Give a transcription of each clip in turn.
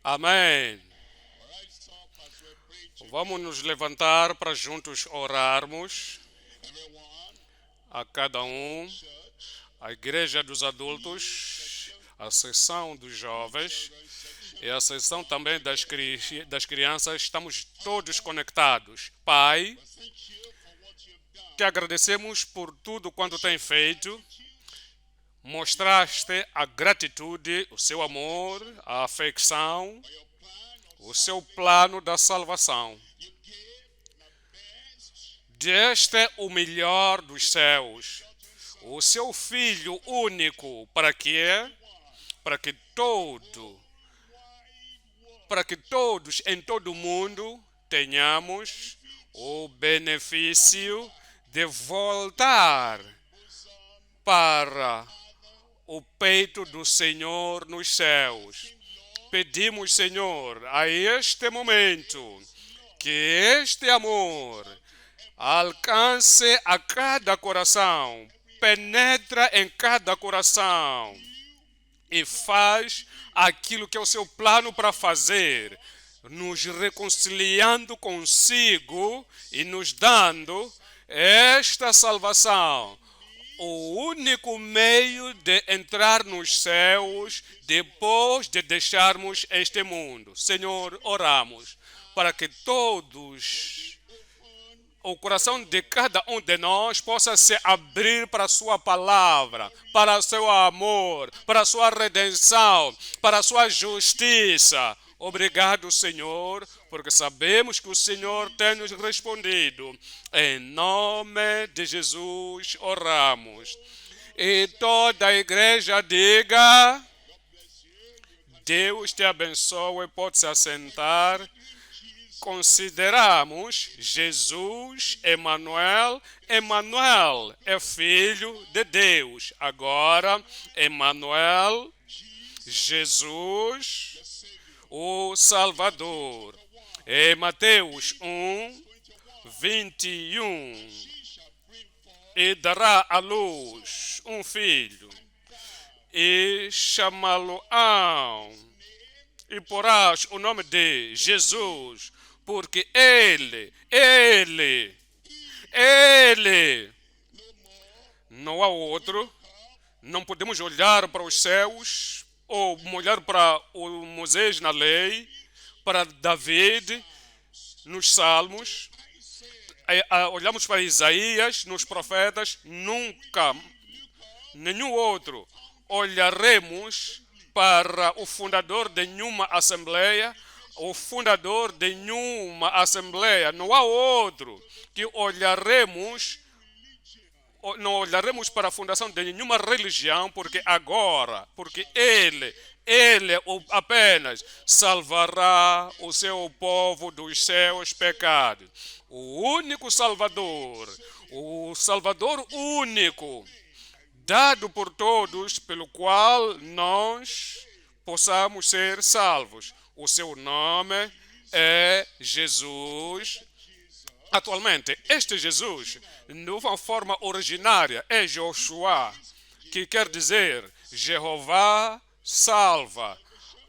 Amém. Vamos nos levantar para juntos orarmos a cada um, a igreja dos adultos, a sessão dos jovens e a sessão também das crianças. Estamos todos conectados. Pai, te agradecemos por tudo quanto tem feito. Mostraste a gratitude, o seu amor, a afeição, o seu plano da salvação. Deste o melhor dos céus, o seu Filho único, para que todos em todo o mundo tenhamos o benefício de voltar para o peito do Senhor nos céus. Pedimos, Senhor, a este momento, que este amor alcance a cada coração, penetra em cada coração e faz aquilo que é o seu plano para fazer, nos reconciliando consigo e nos dando esta salvação, o único meio de entrar nos céus depois de deixarmos este mundo. Senhor, oramos para que o coração de cada um de nós possa se abrir para a sua palavra, para o seu amor, para a sua redenção, para a sua justiça. Obrigado, Senhor, porque sabemos que o Senhor tem nos respondido. Em nome de Jesus oramos. E toda a igreja diga: Deus te abençoe, pode se assentar. Consideramos Jesus, Emanuel. Emanuel é filho de Deus. Agora, Emanuel, Jesus, o Salvador. Em Mateus 1:21, e dará à luz um filho, e chamá-lo-ão, e porás o nome de Jesus, porque ele, não há outro. Não podemos olhar para os céus ou olhar para o Moisés na lei, para David nos salmos. Olhamos para Isaías nos profetas. Nunca, nenhum outro olharemos para o fundador de nenhuma assembleia. O fundador de nenhuma assembleia, não há outro que olharemos. Não olharemos para a fundação de nenhuma religião, porque ele apenas salvará o seu povo dos seus pecados. O único Salvador, o Salvador único, dado por todos, pelo qual nós possamos ser salvos. O seu nome é Jesus. Atualmente, este Jesus, de uma forma originária, é Joshua, que quer dizer Jeová salva.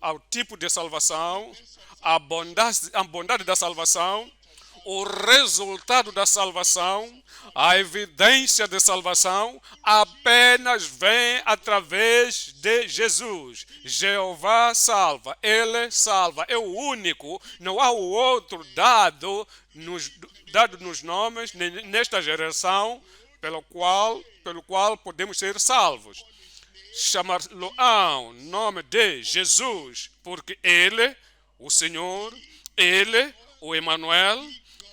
Ao tipo de salvação, a bondade da salvação, o resultado da salvação, a evidência de salvação apenas vem através de Jesus. Jeová salva, Ele salva, é o único, não há o outro dado nos nomes nesta geração pelo qual podemos ser salvos. Chamar-lo-ão nome de Jesus, porque Ele, o Senhor, Ele, o Emanuel,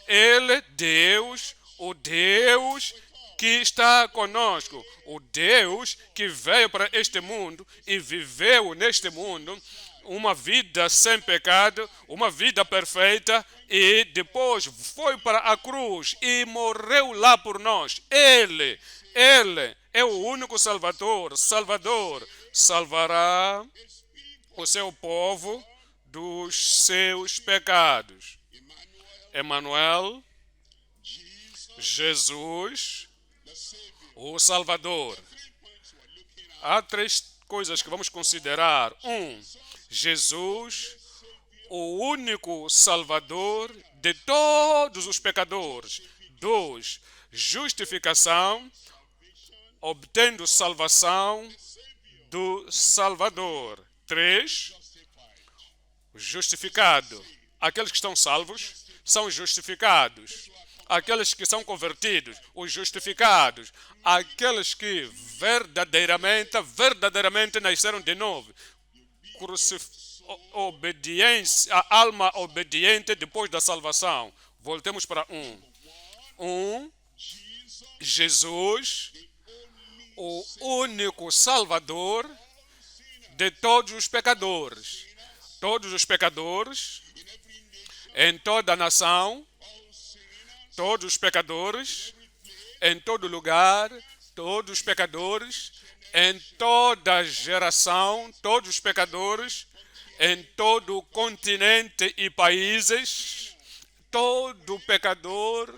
Ele, Deus, o Deus que está conosco, o Deus que veio para este mundo e viveu neste mundo uma vida sem pecado, uma vida perfeita, e depois foi para a cruz e morreu lá por nós. Ele é o único Salvador, salvará o seu povo dos seus pecados. Emanuel, Jesus, o Salvador. Há três coisas que vamos considerar. Jesus, o único Salvador de todos os pecadores. 2. Justificação, obtendo salvação do Salvador. 3. Justificado. Aqueles que estão salvos são justificados. Aqueles que são convertidos, os justificados. Aqueles que verdadeiramente nasceram de novo. Obediência, a alma obediente depois da salvação. Voltemos para 1. Jesus, o único Salvador de todos os pecadores. Todos os pecadores em toda a nação, todos os pecadores em todo lugar, todos os pecadores em toda geração, todos os pecadores em todo continente e países, todo pecador,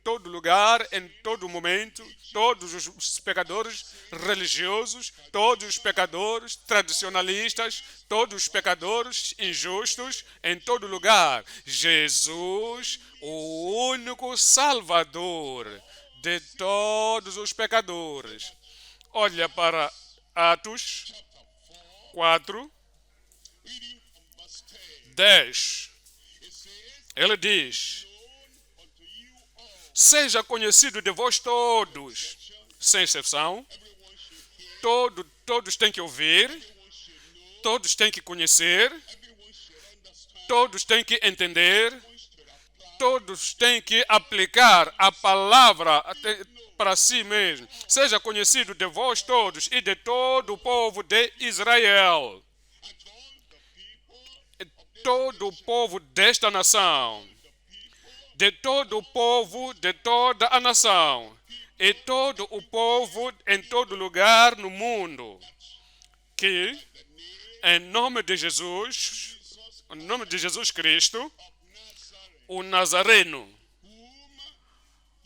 todo lugar, em todo momento, todos os pecadores religiosos, todos os pecadores tradicionalistas, todos os pecadores injustos, em todo lugar. Jesus, o único Salvador de todos os pecadores. Olha para Atos 4, 10. Ele diz: seja conhecido de vós todos, sem exceção. Todos têm que ouvir, todos têm que conhecer, todos têm que entender, todos têm que aplicar a palavra para si mesmo. Seja conhecido de vós todos e de todo o povo de Israel. Todo o povo desta nação, de todo o povo de toda a nação, e todo o povo em todo lugar no mundo, que em nome de Jesus, em nome de Jesus Cristo, o Nazareno,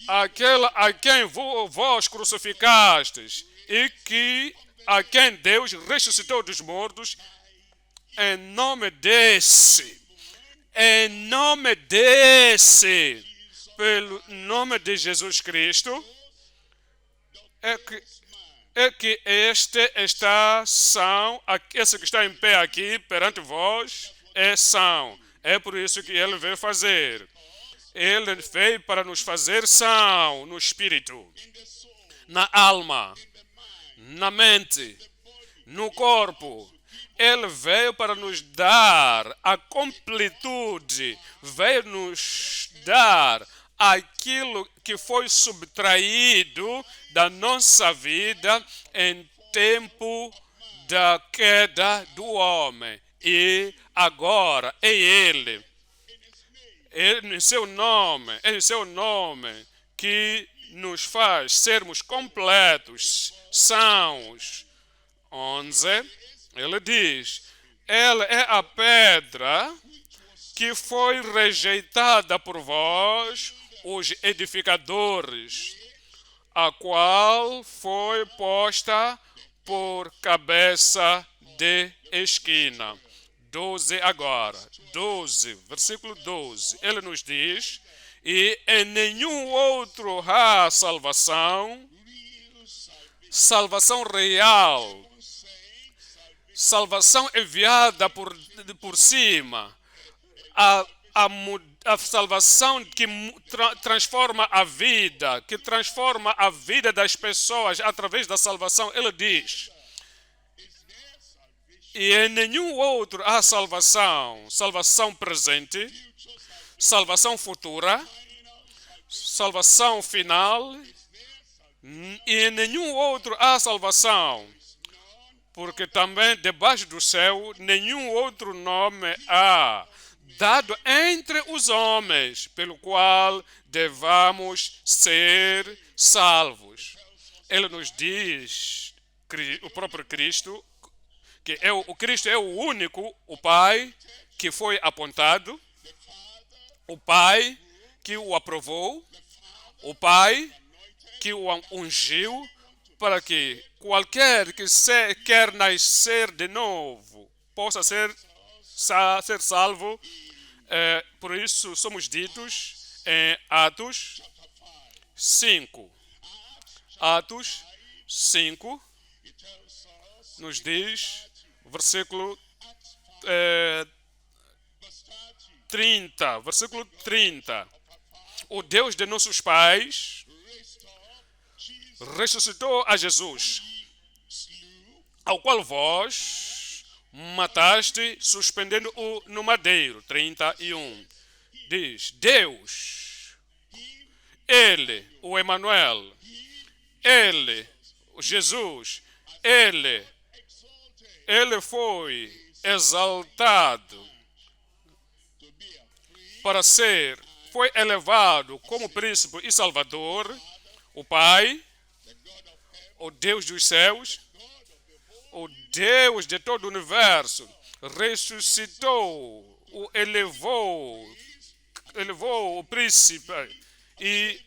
aquele a quem vós crucificastes e que a quem Deus ressuscitou dos mortos, em nome desse, pelo nome de Jesus Cristo, é que este está são, esse que está em pé aqui perante vós é são. É por isso que ele veio fazer. Ele veio para nos fazer são no espírito, na alma, na mente, no corpo. Ele veio para nos dar a completude, veio nos dar aquilo que foi subtraído da nossa vida em tempo da queda do homem. E agora é Ele, em seu nome, que nos faz sermos completos, sãos. 11. Ele diz: ela é a pedra que foi rejeitada por vós, os edificadores, a qual foi posta por cabeça de esquina. 12 agora. 12, versículo 12. Ele nos diz: e em nenhum outro há salvação, salvação real, salvação enviada por cima, a salvação que transforma a vida, que transforma a vida das pessoas através da salvação. Ele diz: e em nenhum outro há salvação, salvação presente, salvação futura, salvação final, e em nenhum outro há salvação. Porque também debaixo do céu nenhum outro nome há dado entre os homens pelo qual devamos ser salvos. Ele nos diz, o próprio Cristo, que o Cristo é o único, o Pai que foi apontado, o Pai que o aprovou, o Pai que o ungiu, para que qualquer que quer nascer de novo possa ser ser salvo. Por isso somos ditos em Atos 5. Atos 5 nos diz, versículo 30, versículo 30. O Deus de nossos pais ressuscitou a Jesus, ao qual vós mataste, suspendendo-o no madeiro. 31. Diz, Deus, Ele, o Emanuel, Ele, o Jesus, Ele foi exaltado foi elevado como príncipe e salvador. O Pai, o Deus dos céus, o Deus de todo o universo, ressuscitou, elevou o príncipe e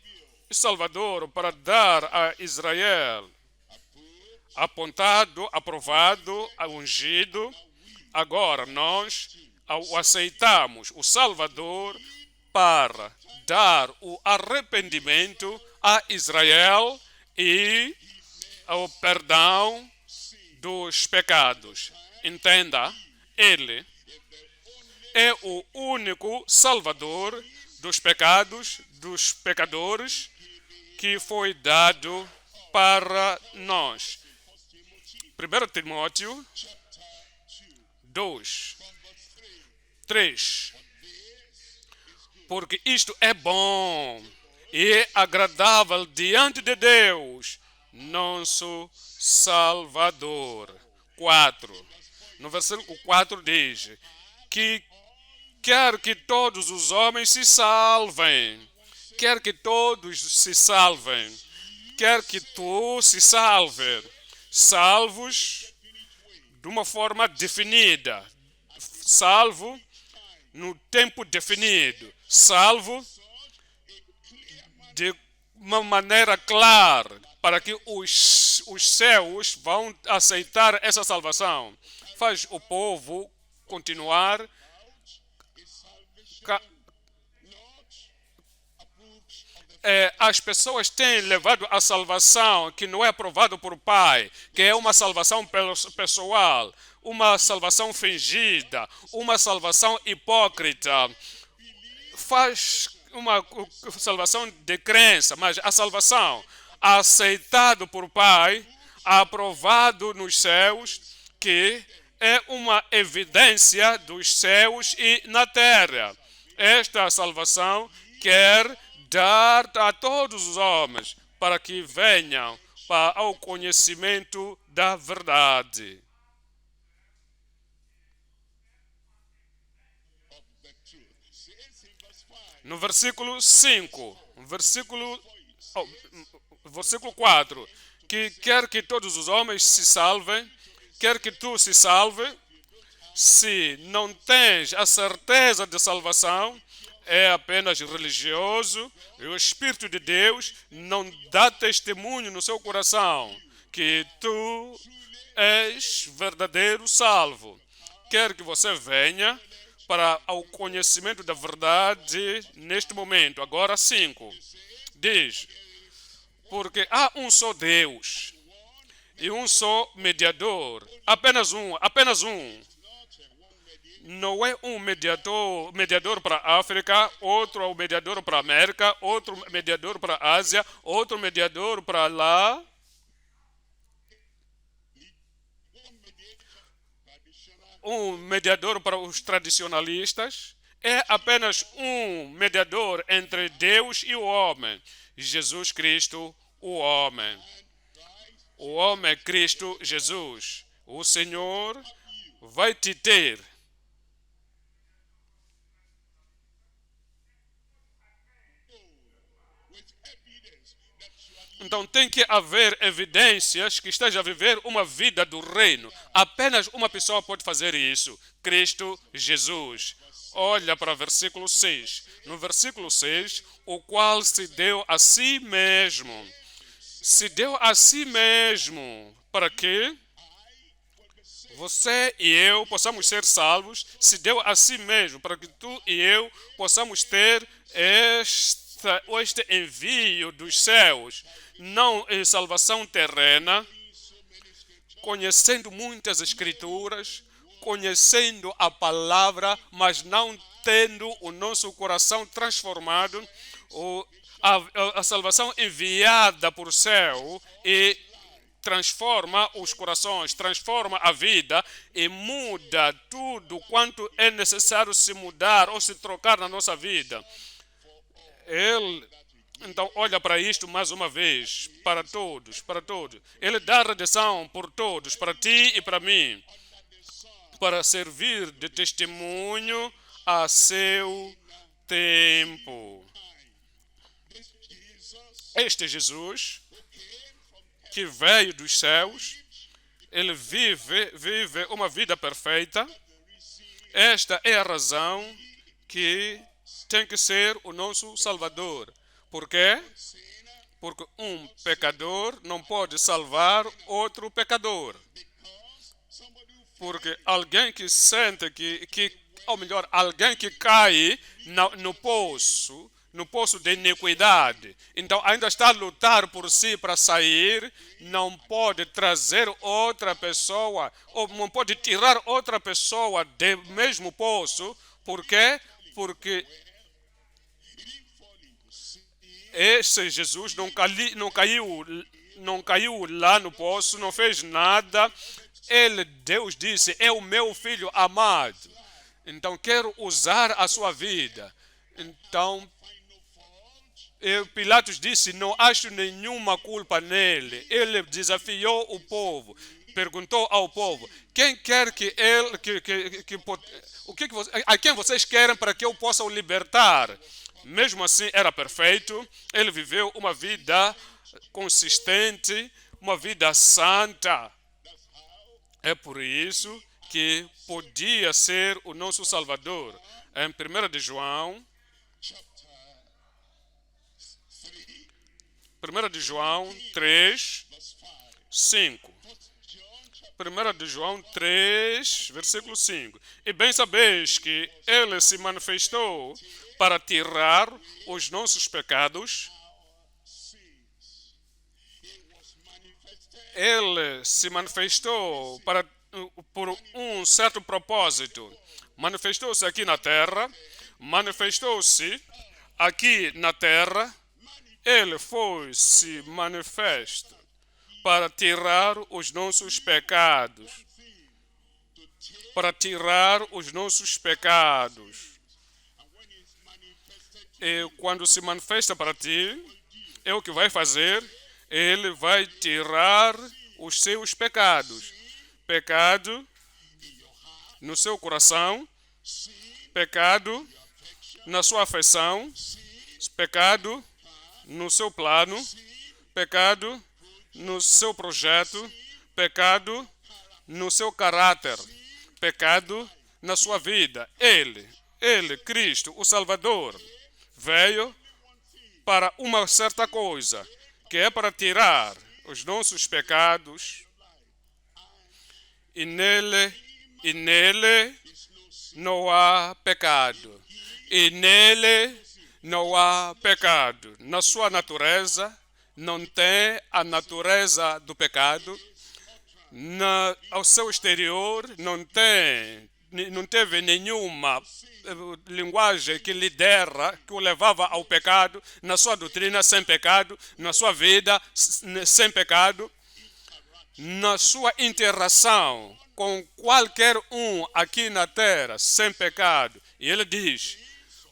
salvador para dar a Israel, apontado, aprovado, ungido. Agora nós o aceitamos, o Salvador, para dar o arrependimento a Israel e o perdão dos pecados. Entenda, Ele é o único Salvador dos pecados, dos pecadores, que foi dado para nós. 1 Timóteo 2, 3. Porque isto é bom e agradável diante de Deus, nosso Salvador. 4. No versículo 4 diz que quer que todos os homens se salvem. Quer que todos se salvem. Quer que tu se salve. Salvos de uma forma definida. Salvo no tempo definido. Salvo de uma maneira clara, para que os céus vão aceitar essa salvação. Faz o povo continuar as pessoas têm levado a salvação que não é aprovada por Pai, que é uma salvação pessoal, uma salvação fingida, uma salvação hipócrita. Faz uma salvação de crença, mas a salvação aceitada por Pai, aprovado nos céus, que é uma evidência dos céus e na terra. Esta salvação quer dar a todos os homens para que venham ao conhecimento da verdade. No versículo 5, versículo 4, que quer que todos os homens se salvem, quer que tu se salve, se não tens a certeza de salvação, é apenas religioso, e o Espírito de Deus não dá testemunho no seu coração que tu és verdadeiro salvo. Quer que você venha para o conhecimento da verdade neste momento. Agora 5. Diz, porque há um só Deus e um só mediador. Apenas um. Não é um mediador para a África, outro mediador para a América, outro mediador para a Ásia, outro mediador para lá. Um mediador para os tradicionalistas. É apenas um mediador entre Deus e o homem. Jesus Cristo, o homem. O homem é Cristo Jesus. O Senhor vai te ter. Então tem que haver evidências que esteja a viver uma vida do reino. Apenas uma pessoa pode fazer isso. Cristo Jesus. Olha para o versículo 6. No versículo 6, o qual se deu a si mesmo. Se deu a si mesmo. Para quê? você e eu possamos ser salvos, se deu a si mesmo, para que tu e eu possamos ter este envio dos céus, não em salvação terrena, conhecendo muitas escrituras, conhecendo a palavra, mas não tendo o nosso coração transformado, a salvação enviada por céu e transforma os corações, transforma a vida e muda tudo quanto é necessário se mudar ou se trocar na nossa vida. Ele, então, olha para isto mais uma vez, para todos, para todos. Ele dá redenção por todos, para ti e para mim, para servir de testemunho a seu tempo. Este Jesus, que veio dos céus, ele vive uma vida perfeita. Esta é a razão que tem que ser o nosso Salvador. Por quê? Porque um pecador não pode salvar outro pecador. Porque alguém que sente ou melhor, alguém que cai no poço de iniquidade, então ainda está a lutar por si para sair, não pode trazer outra pessoa, ou não pode tirar outra pessoa do mesmo poço. Por quê? Porque esse Jesus não caiu lá no poço, não fez nada. Deus disse, é o meu filho amado. Então quero usar a sua vida. Então Pilatos disse, não acho nenhuma culpa nele. Ele desafiou o povo, perguntou ao povo, quem quer que ele, a quem vocês querem para que eu possa o libertar? Mesmo assim era perfeito, ele viveu uma vida consistente, uma vida santa. É por isso que podia ser o nosso Salvador. Em 1 de João, 1 de João 3, 5. 1 de João 3, versículo 5. E bem sabeis que ele se manifestou para tirar os nossos pecados. Ele se manifestou por um certo propósito. Manifestou-se aqui na terra, manifestou-se aqui na terra. Ele foi-se manifesto para tirar os nossos pecados. Para tirar os nossos pecados. E quando se manifesta para ti, é o que vai fazer. Ele vai tirar os seus pecados. Pecado no seu coração, pecado na sua afeição, pecado no seu plano, pecado no seu projeto, pecado no seu caráter, pecado na sua vida. Ele, Cristo, o Salvador, veio para uma certa coisa, que é para tirar os nossos pecados, e nele não há pecado. E nele não há pecado. Na sua natureza não tem a natureza do pecado. Ao seu exterior não teve nenhuma linguagem que lidera, que o levava ao pecado. Na sua doutrina, sem pecado. Na sua vida, sem pecado. Na sua interação com qualquer um aqui na terra, sem pecado. E ele diz,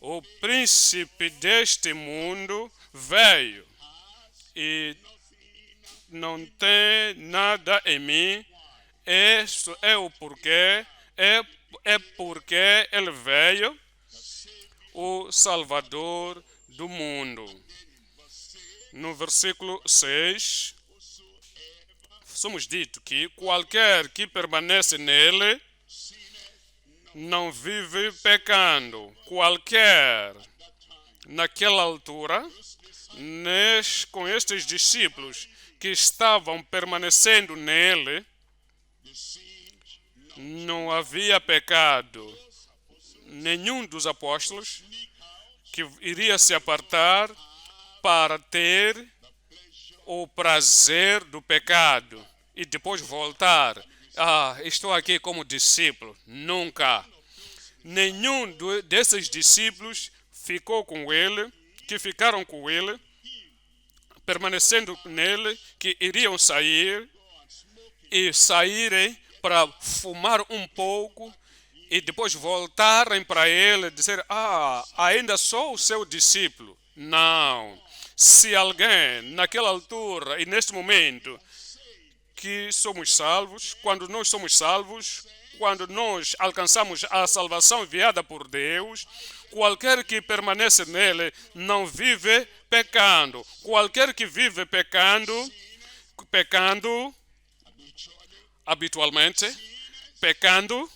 o príncipe deste mundo veio e não tem nada em mim. Isso é o porquê. É porque ele veio, o Salvador do mundo. No versículo 6, somos dito que qualquer que permanece nele não vive pecando. Qualquer, naquela altura, com estes discípulos que estavam permanecendo nele, não havia pecado nenhum dos apóstolos que iria se apartar para ter o prazer do pecado e depois voltar. Estou aqui como discípulo. Nunca. Nenhum desses discípulos ficou com ele, que ficaram com ele, permanecendo nele, que iriam sair e saírem para fumar um pouco e depois voltarem para ele e dizer: ainda sou o seu discípulo. Não. Se alguém, naquela altura e neste momento, que somos salvos, quando nós somos salvos, quando nós alcançamos a salvação enviada por Deus, qualquer que permanece nele não vive pecando. Qualquer que vive pecando habitualmente, pecando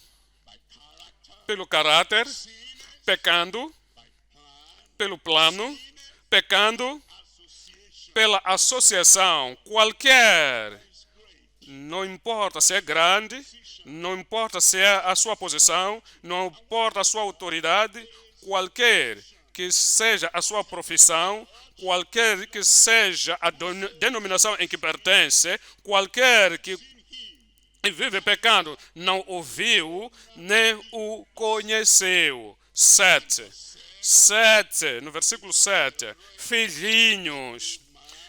pelo caráter, pecando pelo plano, pecando pela associação, qualquer, não importa se é grande, não importa se é a sua posição, não importa a sua autoridade, qualquer que seja a sua profissão, qualquer que seja a denominação em que pertence, qualquer que vive pecando, não ouviu nem o conheceu. 7, no versículo 7, filhinhos,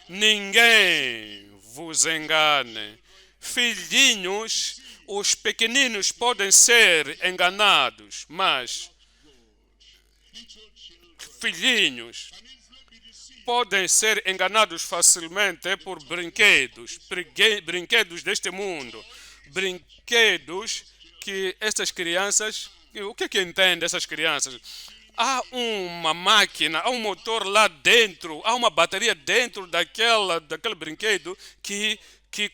ninguém vos engane. Filhinhos, os pequeninos podem ser enganados, mas filhinhos podem ser enganados facilmente por brinquedos deste mundo, brinquedos que estas crianças, o que entendem essas crianças? Há uma máquina, há um motor lá dentro, há uma bateria dentro daquele brinquedo que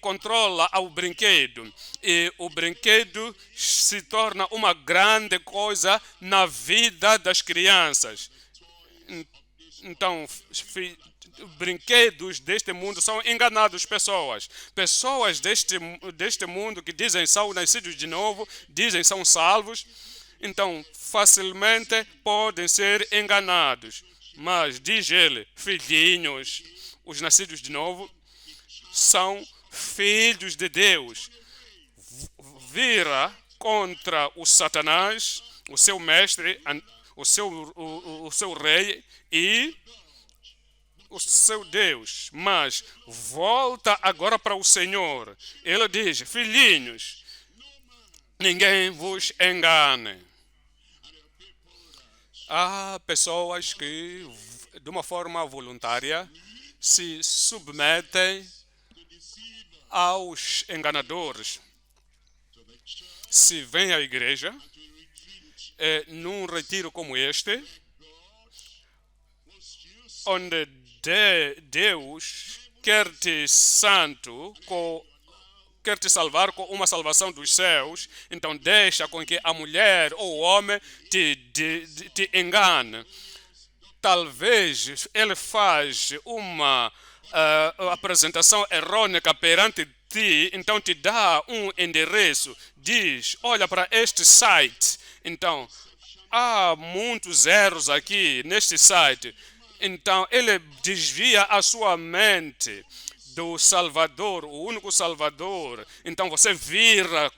controla o brinquedo. E o brinquedo se torna uma grande coisa na vida das crianças. Então, brinquedos deste mundo são enganados pessoas. Pessoas deste mundo que dizem são nascidos de novo, dizem são salvos, então facilmente podem ser enganados. Mas diz ele, filhinhos, os nascidos de novo são filhos de Deus. Vira contra o Satanás, o seu mestre, o seu rei e o seu Deus, mas volta agora para o Senhor. Ele diz: filhinhos, ninguém vos engane. Há pessoas que, de uma forma voluntária, se submetem aos enganadores. Se vem à igreja, num retiro como este, onde Deus quer te salvar com uma salvação dos céus, então deixa com que a mulher ou o homem te engane. Talvez ele faz uma apresentação errônea perante ti, então te dá um endereço, diz: olha para este site. Então, há muitos erros aqui neste site. Então, ele desvia a sua mente do Salvador, o único Salvador. Então, você vira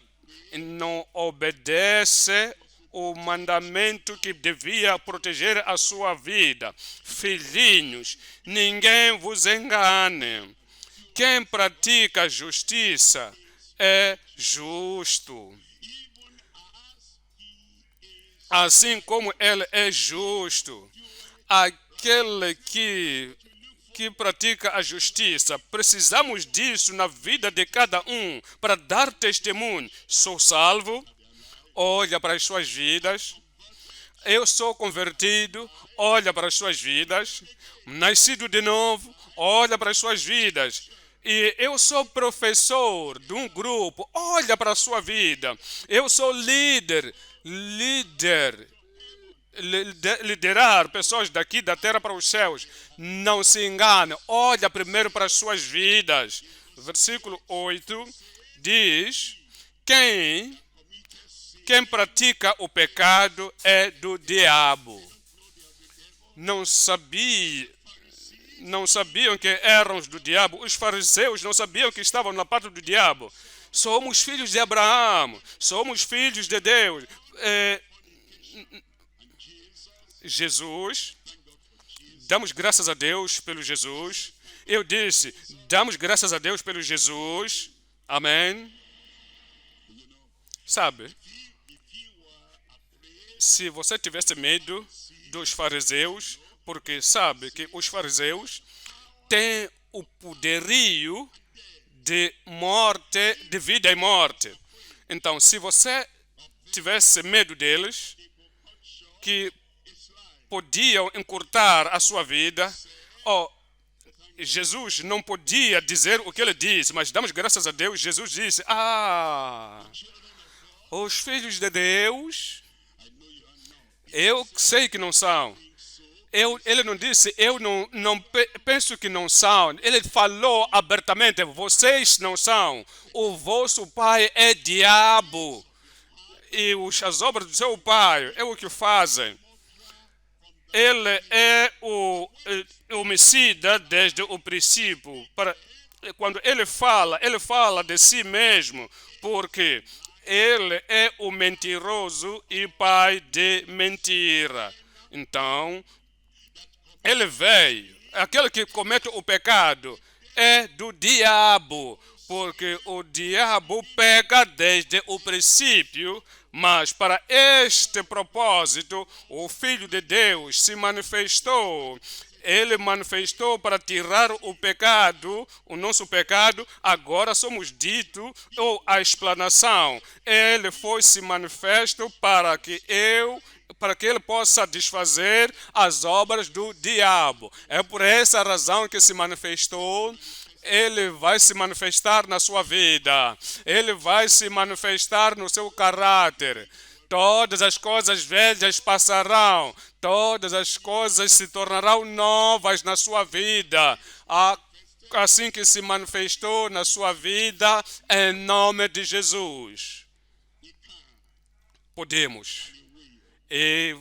e não obedece o mandamento que devia proteger a sua vida. Filhinhos, ninguém vos engane. Quem pratica justiça é justo, assim como ele é justo. Aquele que pratica a justiça, precisamos disso na vida de cada um para dar testemunho. Sou salvo, olha para as suas vidas. Eu sou convertido, olha para as suas vidas. Nascido de novo, olha para as suas vidas. E eu sou professor de um grupo, olha para a sua vida. Eu sou liderar pessoas daqui da terra para os céus. Não se engane, olha primeiro para as suas vidas. Versículo 8 diz quem pratica o pecado é do diabo. Não sabiam que eram os do diabo. Os fariseus não sabiam que estavam na parte do diabo. Somos filhos de Abraão. Somos filhos de Deus. Jesus, damos graças a Deus pelo Jesus. Eu disse, damos graças a Deus pelo Jesus. Amém. Sabe, se você tivesse medo dos fariseus, porque sabe que os fariseus têm o poderio de morte, de vida e morte. Então, se você tivesse medo deles, que podiam encurtar a sua vida, Jesus não podia dizer o que ele disse, mas damos graças a Deus. Jesus disse, os filhos de Deus, eu sei que não são. Ele não disse, eu não penso que não são. Ele falou abertamente, vocês não são. O vosso pai é diabo. E as obras do seu pai é o que fazem. Ele é o homicida desde o princípio. Quando ele fala de si mesmo, porque ele é o mentiroso e pai de mentira. Então, ele veio. Aquele que comete o pecado é do diabo, porque o diabo peca desde o princípio. Mas para este propósito, o Filho de Deus se manifestou. Ele manifestou para tirar o pecado, o nosso pecado. Agora somos dito, ou a explanação. Ele foi se manifesto para que ele possa desfazer as obras do diabo. É por essa razão que se manifestou. Ele vai se manifestar na sua vida. Ele vai se manifestar no seu caráter. Todas as coisas velhas passarão. Todas as coisas se tornarão novas na sua vida. Assim que se manifestou na sua vida, em nome de Jesus. Podemos. Ele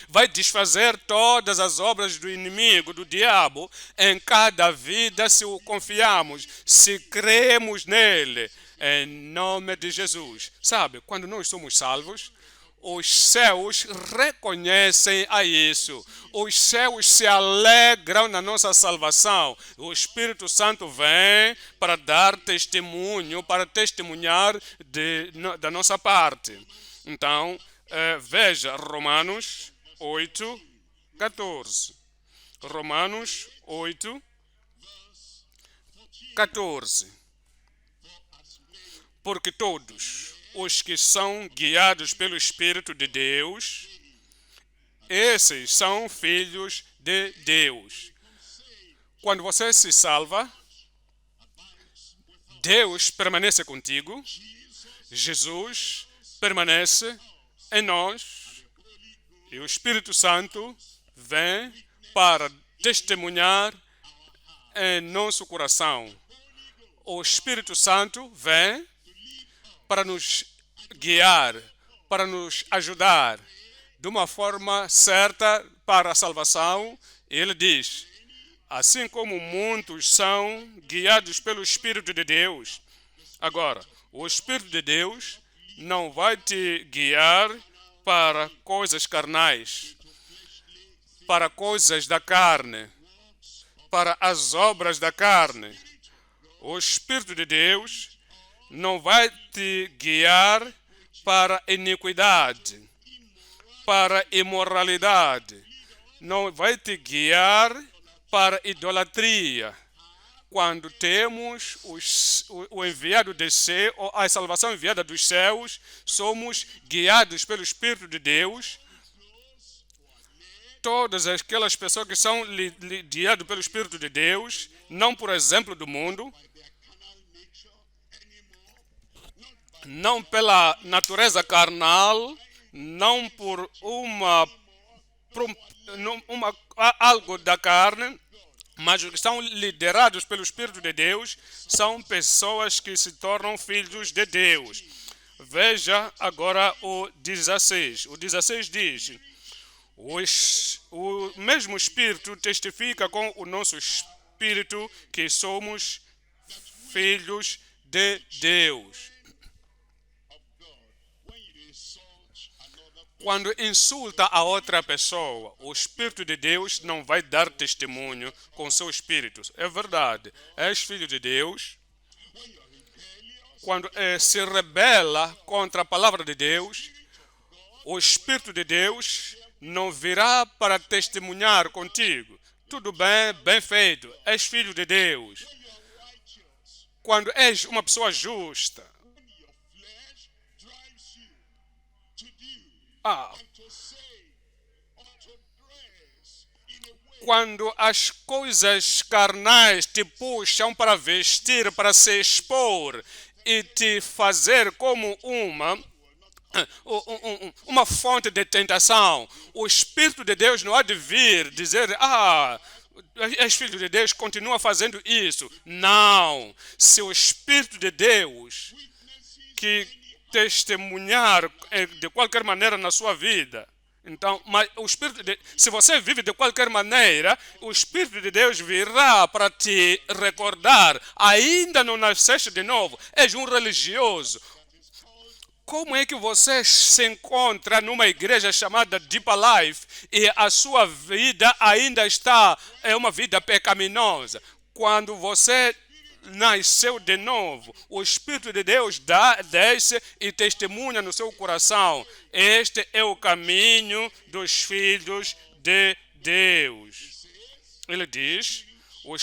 vai desfazer todas as obras do inimigo, do diabo, em cada vida, se o confiamos, se cremos nele, em nome de Jesus. Sabe, quando nós somos salvos, os céus reconhecem a isso. Os céus se alegram na nossa salvação. O Espírito Santo vem para dar testemunho, para testemunhar da nossa parte. Então, veja Romanos 8, 14. Romanos 8, 14. Porque todos os que são guiados pelo Espírito de Deus, esses são filhos de Deus. Quando você se salva, Deus permanece contigo, Jesus permanece em nós e o Espírito Santo vem para testemunhar em nosso coração. O Espírito Santo vem para nos guiar, para nos ajudar de uma forma certa para a salvação. Ele diz, assim como muitos são guiados pelo Espírito de Deus. Agora, o Espírito de Deus não vai te guiar para coisas carnais, para coisas da carne, para as obras da carne. O Espírito de Deus não vai te guiar para iniquidade, para imoralidade. Não vai te guiar para idolatria. Quando temos o enviado de céu, a salvação enviada dos céus, somos guiados pelo Espírito de Deus. Todas aquelas pessoas que são guiadas pelo Espírito de Deus, não por exemplo do mundo, não pela natureza carnal, não por algo da carne, Mas os que são liderados pelo Espírito de Deus são pessoas que se tornam filhos de Deus. Veja agora o 16. O 16 diz: o mesmo Espírito testifica com o nosso Espírito que somos filhos de Deus. Quando insulta a outra pessoa, o Espírito de Deus não vai dar testemunho com seu Espírito. É verdade, és filho de Deus. Quando se rebela contra a palavra de Deus, o Espírito de Deus não virá para testemunhar contigo. Tudo bem, bem feito, és filho de Deus. Quando és uma pessoa justa, quando as coisas carnais te puxam para vestir, para se expor e te fazer como uma fonte de tentação, o Espírito de Deus não há de vir dizer: és filho de Deus, continua fazendo isso. Não. Se o Espírito de Deus que testemunhar de qualquer maneira na sua vida, então, mas o Espírito de, se você vive de qualquer maneira, o Espírito de Deus virá para te recordar: ainda não nasceste de novo, és um religioso. Como é que você se encontra numa igreja chamada Deep Life e a sua vida ainda é uma vida pecaminosa? Quando você nasceu de novo, o Espírito de Deus desce e testemunha no seu coração: este é o caminho dos filhos de Deus. Ele diz: o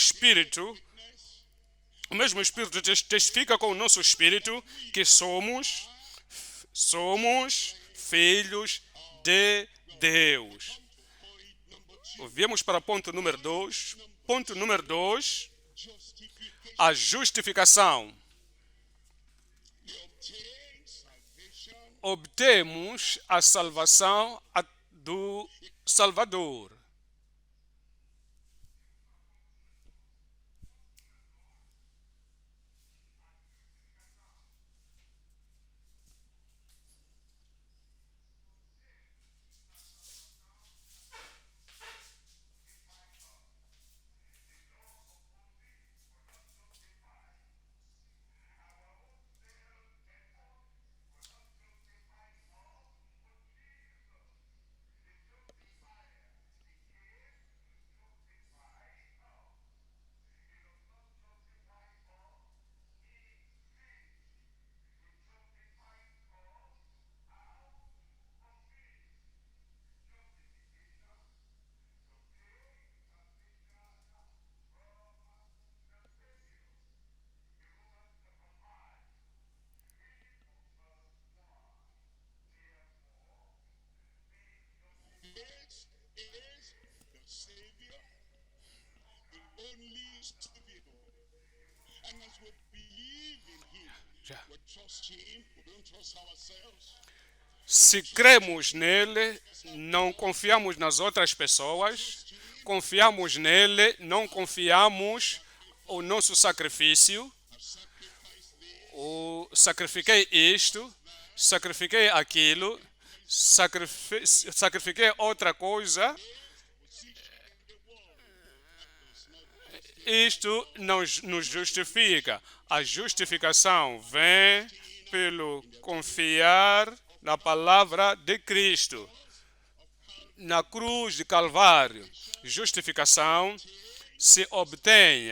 mesmo Espírito testifica com o nosso Espírito que somos filhos de Deus. Viemos para ponto número 2. Ponto número 2, a justificação. Obtemos a salvação do Salvador. Se cremos nele, não confiamos nas outras pessoas, confiamos nele, não confiamos no nosso sacrifício. Sacrifiquei isto, sacrifiquei aquilo, sacrifiquei outra coisa. Isto não nos justifica. A justificação vem pelo confiar na palavra de Cristo, na cruz de Calvário. Justificação se obtém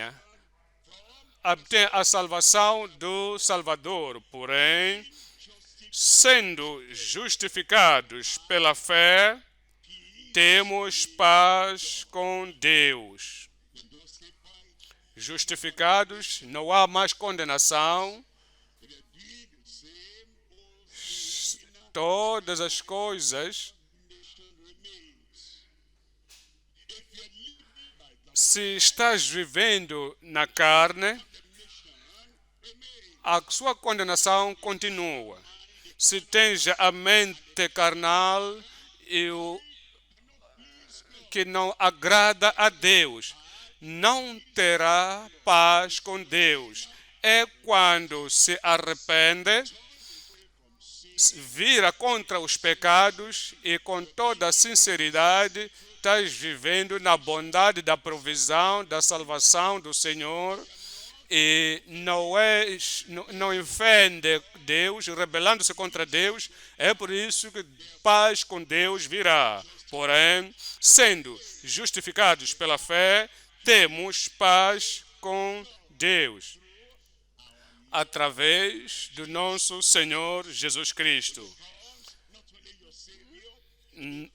a salvação do Salvador. Porém, sendo justificados pela fé, temos paz com Deus. Justificados, não há mais condenação. Todas as coisas, se estás vivendo na carne, a sua condenação continua. Se tens a mente carnal e que não agrada a Deus, não terá paz com Deus. É quando se arrepende, vira contra os pecados e com toda a sinceridade estás vivendo na bondade da provisão, da salvação do Senhor e não ofende Deus, rebelando-se contra Deus. É por isso que paz com Deus virá. Porém, sendo justificados pela fé, temos paz com Deus através do nosso Senhor Jesus Cristo.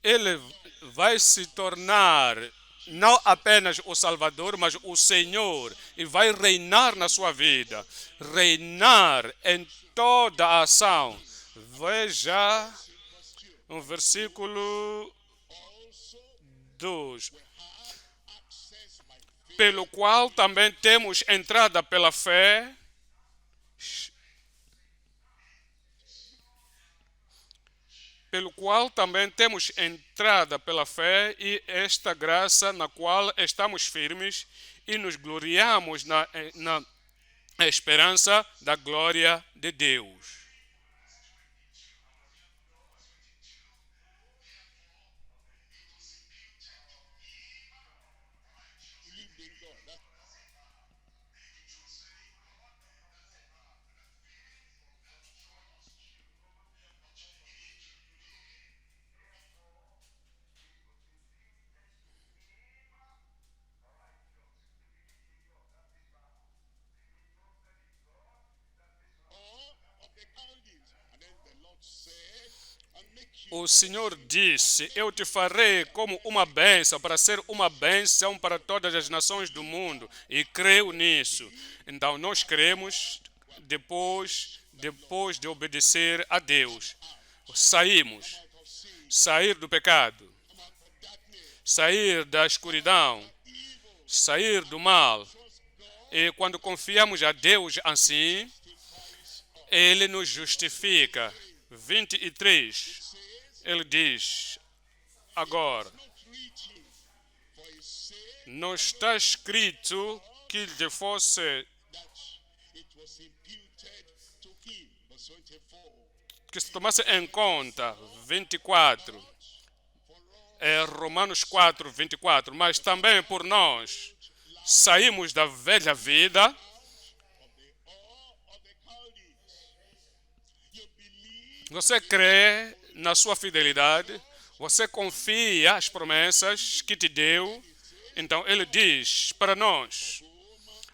Ele vai se tornar não apenas o Salvador, mas o Senhor, e vai reinar na sua vida, reinar em toda a ação. Veja no versículo 2. Pelo qual também temos entrada pela fé, pelo qual também temos entrada pela fé e esta graça na qual estamos firmes e nos gloriamos na esperança da glória de Deus. O Senhor disse: eu te farei como uma bênção, para ser uma bênção para todas as nações do mundo. E creio nisso. Então nós cremos depois de obedecer a Deus. Sair do pecado, sair da escuridão, sair do mal. E quando confiamos a Deus assim, Ele nos justifica. 23. Ele diz: agora, não está escrito que lhe fosse, que se tomasse em conta. 24. É Romanos 4, 24. Mas também por nós saímos da velha vida. Você crê na sua fidelidade, você confia as promessas que te deu. Então ele diz para nós: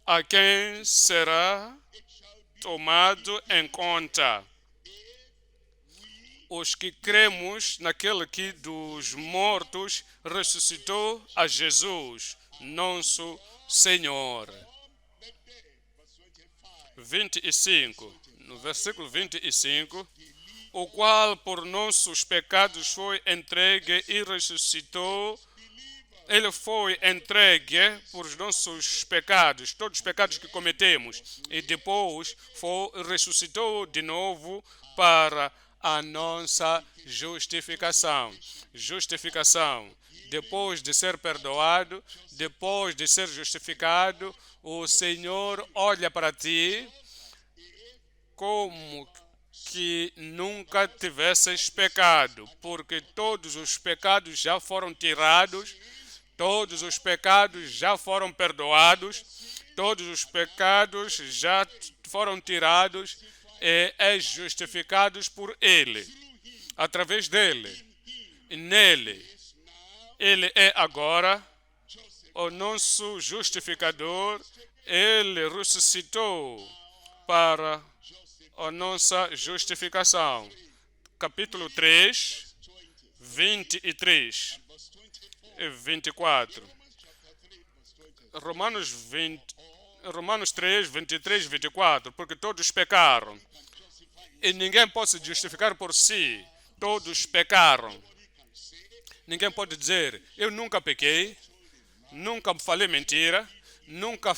a quem será tomado em conta? Os que cremos naquele que dos mortos ressuscitou a Jesus, nosso Senhor. 25. No versículo 25. O qual por nossos pecados foi entregue e ressuscitou. Ele foi entregue por nossos pecados, todos os pecados que cometemos, e depois ressuscitou de novo para a nossa justificação. Justificação. Depois de ser perdoado, depois de ser justificado, o Senhor olha para ti como que nunca tivesses pecado, porque todos os pecados já foram tirados, todos os pecados já foram perdoados, todos os pecados já foram tirados e és justificados por Ele, através dele, e nele. Ele é agora o nosso justificador. Ele ressuscitou para a nossa justificação. Capítulo 3, 23 e 24. Romanos 3, 23 e 24. Porque todos pecaram e ninguém pode se justificar por si. Todos pecaram. Ninguém pode dizer: eu nunca pequei, nunca falei mentira, nunca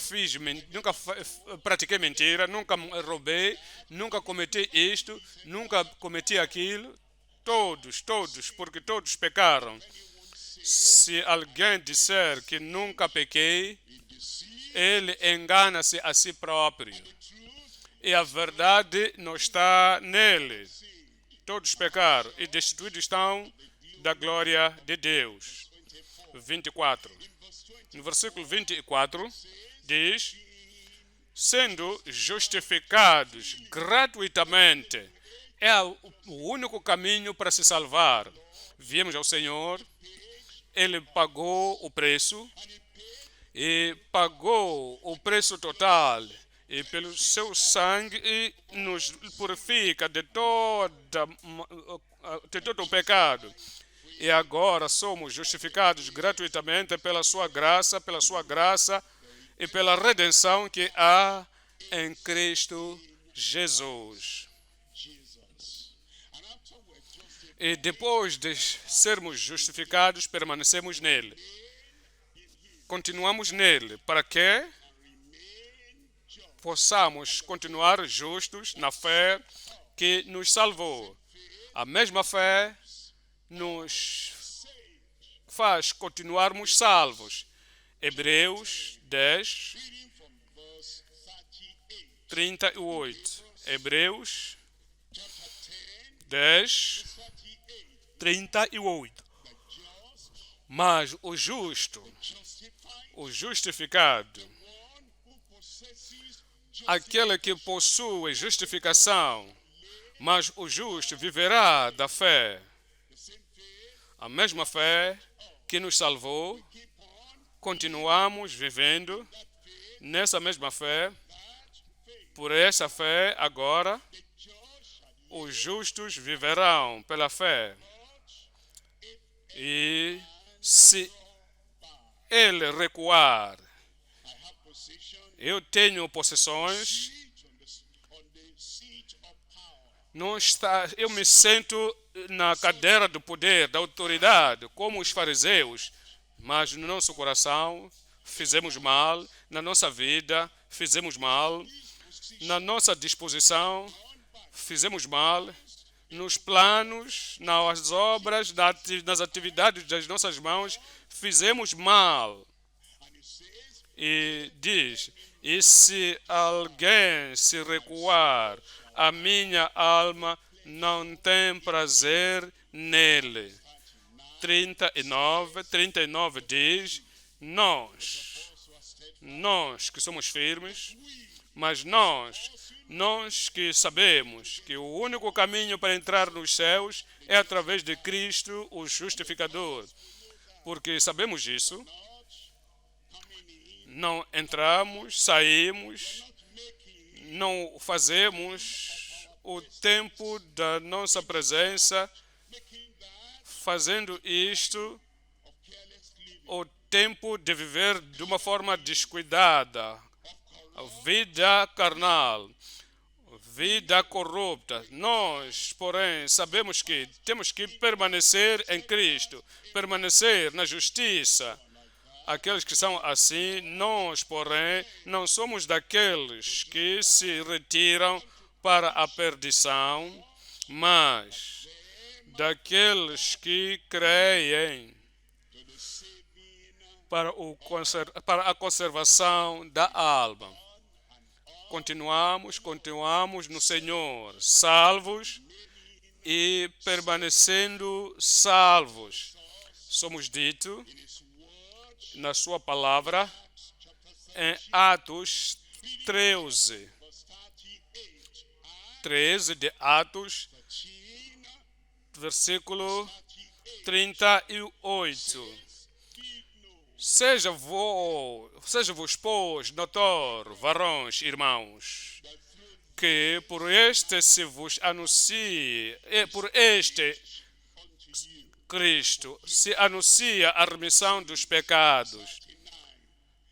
pratiquei mentira, nunca roubei, nunca cometi isto, nunca cometi aquilo. Todos, porque todos pecaram. Se alguém disser que nunca pequei, ele engana-se a si próprio. E a verdade não está nele. Todos pecaram e destituídos estão da glória de Deus. 24. No versículo 24 diz: sendo justificados gratuitamente. É o único caminho para se salvar. Viemos ao Senhor, Ele pagou o preço e pagou o preço total. E pelo seu sangue nos purifica de todo o pecado. E agora somos justificados gratuitamente pela sua graça e pela redenção que há em Cristo Jesus. E depois de sermos justificados, permanecemos nele. Continuamos nele para que possamos continuar justos na fé que nos salvou. A mesma fé nos faz continuarmos salvos. Hebreus 10, 38. Hebreus 10, 38. Mas o justo, o justificado, aquele que possui justificação, mas o justo viverá da fé. A mesma fé que nos salvou, continuamos vivendo nessa mesma fé. Por essa fé, agora, os justos viverão pela fé. E se ele recuar, eu tenho possessões, eu me sento na cadeira do poder, da autoridade, como os fariseus, mas no nosso coração fizemos mal, na nossa vida fizemos mal, na nossa disposição fizemos mal, nos planos, nas obras, nas atividades das nossas mãos fizemos mal. E diz: e se alguém se recuar, a minha alma não tem prazer nele. 39 diz: nós que somos firmes, mas nós que sabemos que o único caminho para entrar nos céus é através de Cristo, o justificador. Porque sabemos disso, não entramos, saímos, não fazemos o tempo da nossa presença, fazendo isto, o tempo de viver de uma forma descuidada, a vida carnal, vida corrupta. Nós, porém, sabemos que temos que permanecer em Cristo, permanecer na justiça. Aqueles que são assim, nós, porém, não somos daqueles que se retiram para a perdição, mas daqueles que creem para a conservação da alma. Continuamos no Senhor, salvos e permanecendo salvos. Somos dito na sua palavra em Atos 13 de Atos, versículo 38. Seja-vos, pois, notório, varões, irmãos, que por este Cristo se anuncia a remissão dos pecados.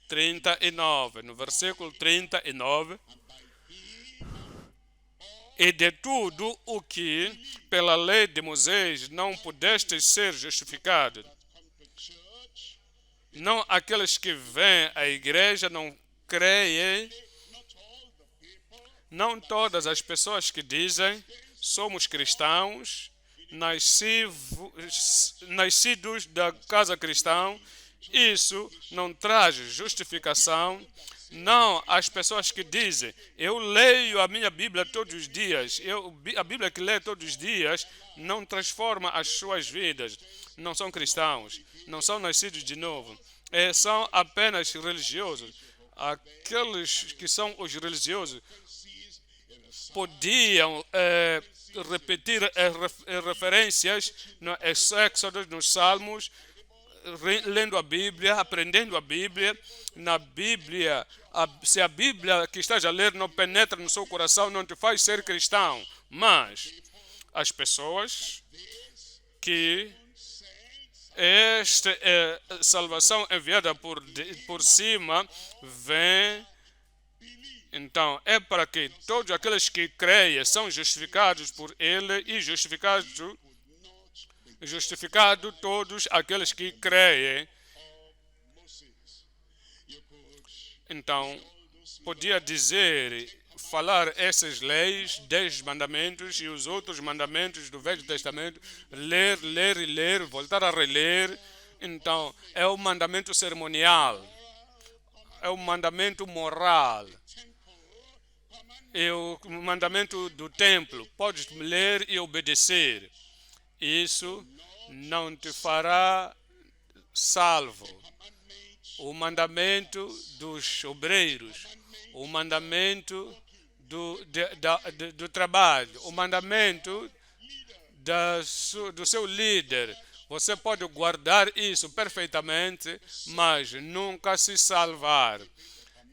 39, no versículo 39. E de tudo o que pela lei de Moisés não pudestes ser justificado. Não aqueles que vêm à igreja não creem. Não todas as pessoas que dizem somos cristãos nascidos da casa cristã, isso não traz justificação. Não, as pessoas que dizem, eu leio a minha Bíblia todos os dias, a Bíblia que lê todos os dias não transforma as suas vidas. Não são cristãos, não são nascidos de novo, são apenas religiosos. Aqueles que são os religiosos podiam repetir referências no Éxodo, nos Salmos, lendo a Bíblia, aprendendo a Bíblia. Na Bíblia, se a Bíblia que estás a ler não penetra no seu coração, não te faz ser cristão. Mas as pessoas que esta salvação enviada por cima vem. Então, é para que todos aqueles que creem são justificados por Ele e justificado todos aqueles que creem. Então, podia dizer, falar essas leis, 10 mandamentos e os outros mandamentos do Velho Testamento, ler, ler e ler, voltar a reler. Então, é o mandamento cerimonial, é o mandamento moral. É o mandamento do templo. Podes ler e obedecer. Isso não te fará salvo. O mandamento dos obreiros, o mandamento do trabalho, o mandamento do seu líder. Você pode guardar isso perfeitamente, mas nunca se salvar.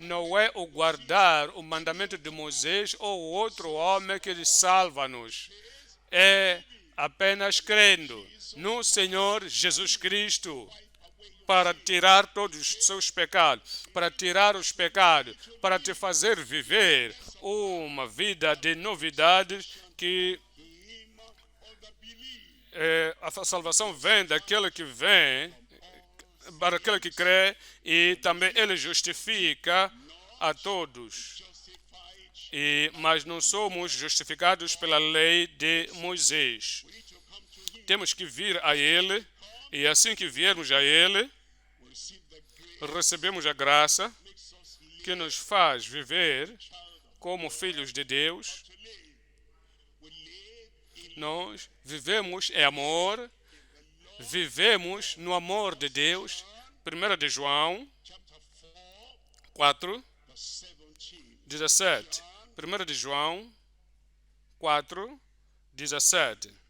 Não é o guardar o mandamento de Moisés ou outro homem que salva-nos. É apenas crendo no Senhor Jesus Cristo para tirar todos os seus pecados, para tirar os pecados, para te fazer viver uma vida de novidades que a salvação vem daquele que vem, para aquele que crê, e também ele justifica a todos. Mas não somos justificados pela lei de Moisés. Temos que vir a Ele, e assim que viermos a Ele, recebemos a graça que nos faz viver como filhos de Deus. Nós vivemos em amor, vivemos no amor de Deus. 1 de João 4, 17. 1 de João 4, 17.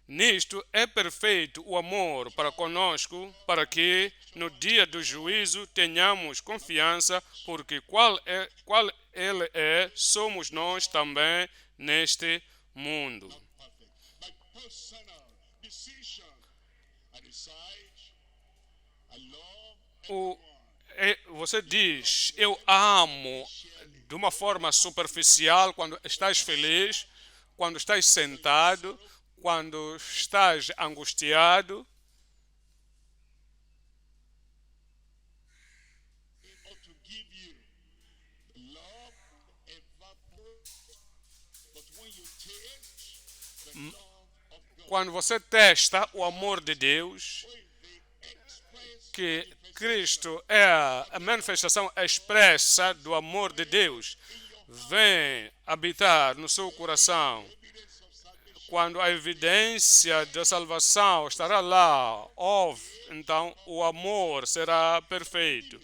Nisto é perfeito o amor para conosco, para que no dia do juízo tenhamos confiança, porque qual Ele é, somos nós também neste mundo. Você diz, eu amo de uma forma superficial quando estás feliz, quando estás sentado, quando estás angustiado. Quando você testa o amor de Deus, que Cristo é a manifestação expressa do amor de Deus, vem habitar no seu coração. Quando a evidência da salvação estará lá, então o amor será perfeito.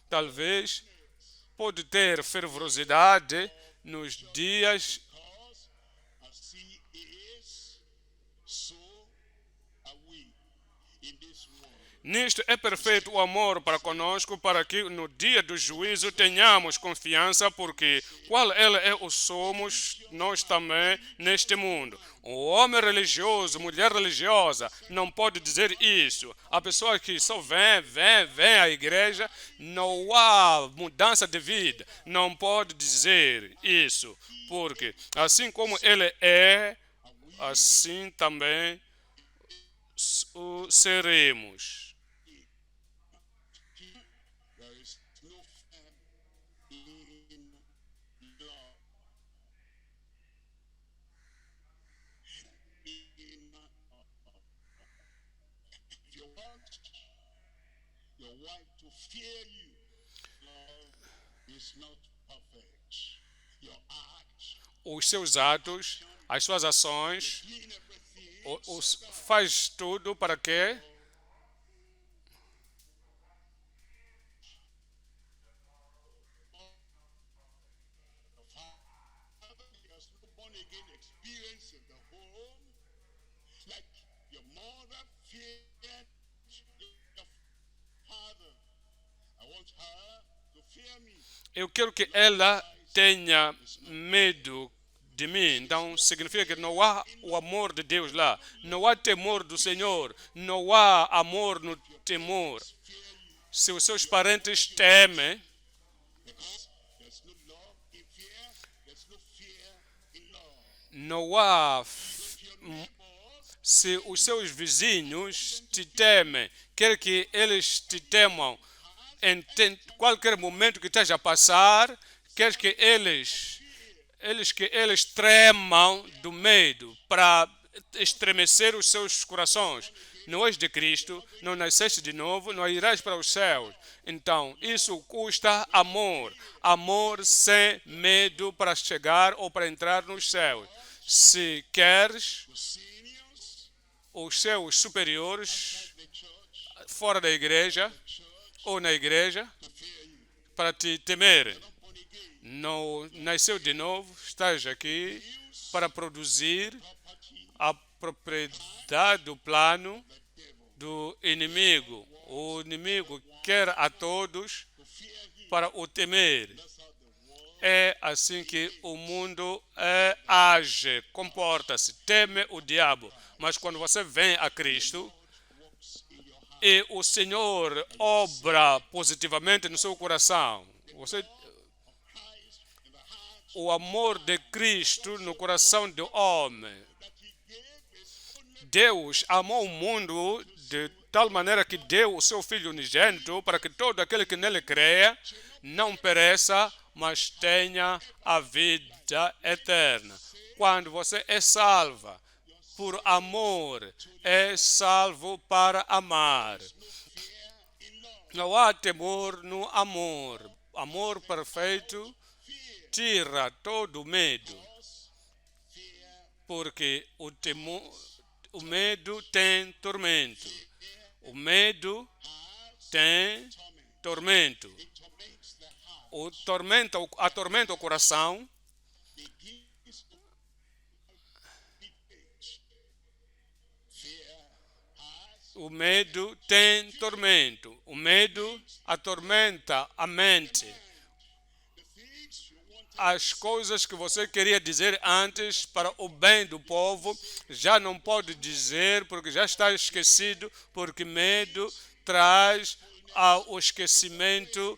Talvez pode ter fervorosidade nos dias. Nisto é perfeito o amor para conosco, para que no dia do juízo tenhamos confiança, porque qual Ele é o somos, nós também neste mundo. O homem religioso, mulher religiosa, não pode dizer isso. A pessoa que só vem à igreja, não há mudança de vida, não pode dizer isso, porque assim como Ele é, assim também o seremos. os seus atos, as suas ações, faz tudo para que eu quero que ela tenha medo de mim. Então significa que não há o amor de Deus lá, não há temor do Senhor, não há amor no temor. Se os seus parentes temem, não há. Se os seus vizinhos te temem, quer que eles te temam em qualquer momento que esteja a passar, quer que eles tremam do medo para estremecer os seus corações. Não és de Cristo, não nasceste de novo, não irás para os céus. Então, isso custa amor. Amor sem medo para chegar ou para entrar nos céus. Se queres os seus superiores fora da igreja ou na igreja para te temerem, não nasceu de novo, estás aqui para produzir a propriedade do plano do inimigo. O inimigo quer a todos para o temer. É assim que o mundo age, comporta-se, teme o diabo. Mas quando você vem a Cristo e o Senhor obra positivamente no seu coração, o amor de Cristo no coração do homem. Deus amou o mundo de tal maneira que deu o seu Filho unigênito para que todo aquele que nele creia não pereça, mas tenha a vida eterna. Quando você é salva por amor, é salvo para amar. Não há temor no amor. Amor perfeito tira todo o medo, porque o medo tem tormento. O medo tem tormento. Atormenta o coração. O medo tem tormento. O medo atormenta a mente. As coisas que você queria dizer antes para o bem do povo, já não pode dizer porque já está esquecido, porque medo traz o esquecimento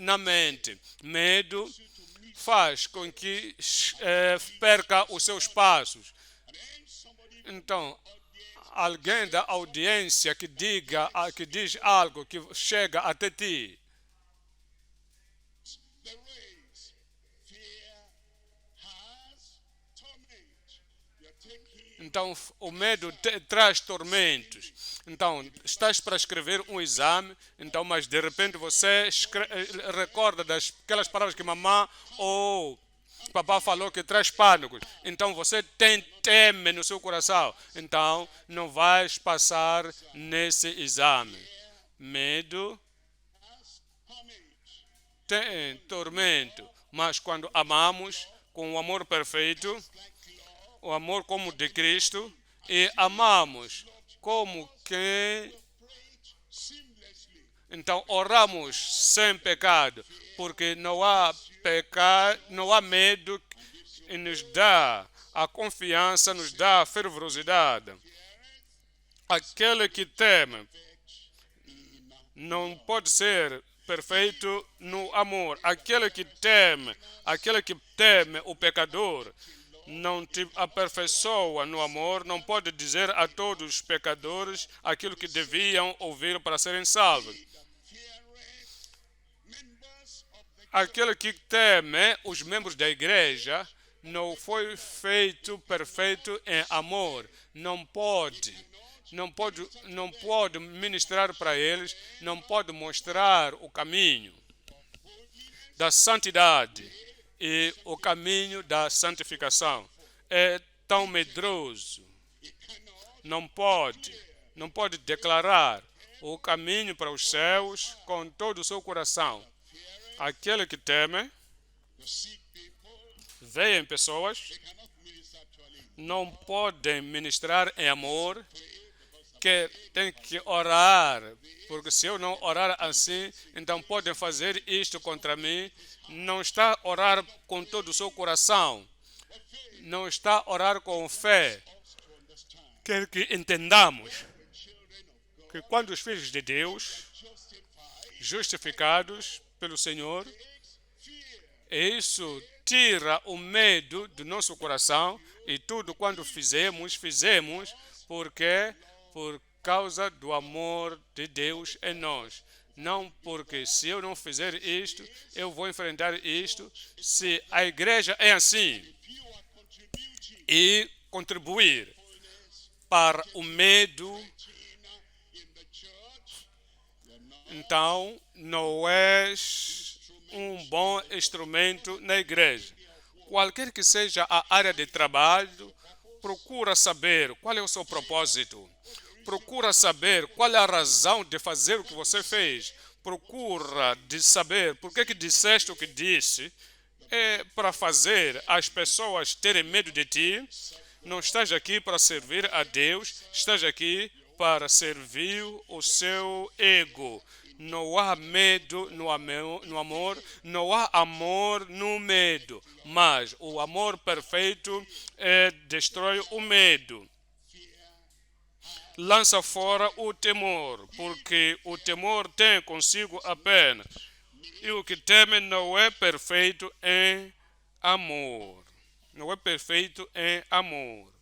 na mente. Medo faz com que perca os seus passos. Então, alguém da audiência que diz algo que chega até ti, então o medo traz tormentos. Então estás para escrever um exame, então, mas de repente você recorda daquelas palavras que mamãe ou papá falou que traz pânico. Então você teme no seu coração. Então não vais passar nesse exame. Medo tem tormento. Mas quando amamos com o amor perfeito, o amor como de Cristo, e amamos como quem, então oramos sem pecado, porque não há pecado, não há medo, e nos dá a confiança, nos dá a fervorosidade. Aquele que teme não pode ser perfeito no amor. Aquele que teme o pecador, não te aperfeiçoa no amor, não pode dizer a todos os pecadores aquilo que deviam ouvir para serem salvos. Aquele que teme os membros da igreja não foi feito perfeito em amor. Não pode não pode ministrar para eles, não pode mostrar o caminho da santidade e o caminho da santificação. É tão medroso. Não pode declarar o caminho para os céus com todo o seu coração. Aquele que teme, veem pessoas, não podem ministrar em amor, que tem que orar, porque se eu não orar assim, então podem fazer isto contra mim. Não está a orar com todo o seu coração, não está a orar com fé. Quero que entendamos que quando os filhos de Deus, justificados pelo Senhor, isso tira o medo do nosso coração, e tudo quando fizemos porque por causa do amor de Deus em nós. Não porque se eu não fizer isto, eu vou enfrentar isto. Se a igreja é assim e contribuir para o medo, então não és um bom instrumento na igreja. Qualquer que seja a área de trabalho, procura saber qual é o seu propósito. Procura saber qual é a razão de fazer o que você fez. Procura de saber por que disseste o que disse. É para fazer as pessoas terem medo de ti. Não estás aqui para servir a Deus, estás aqui para servir o seu ego. Não há medo no amor, não há amor no medo, mas o amor perfeito destrói o medo. Lança fora o temor, porque o temor tem consigo a pena, e o que teme não é perfeito em amor. Não é perfeito em amor.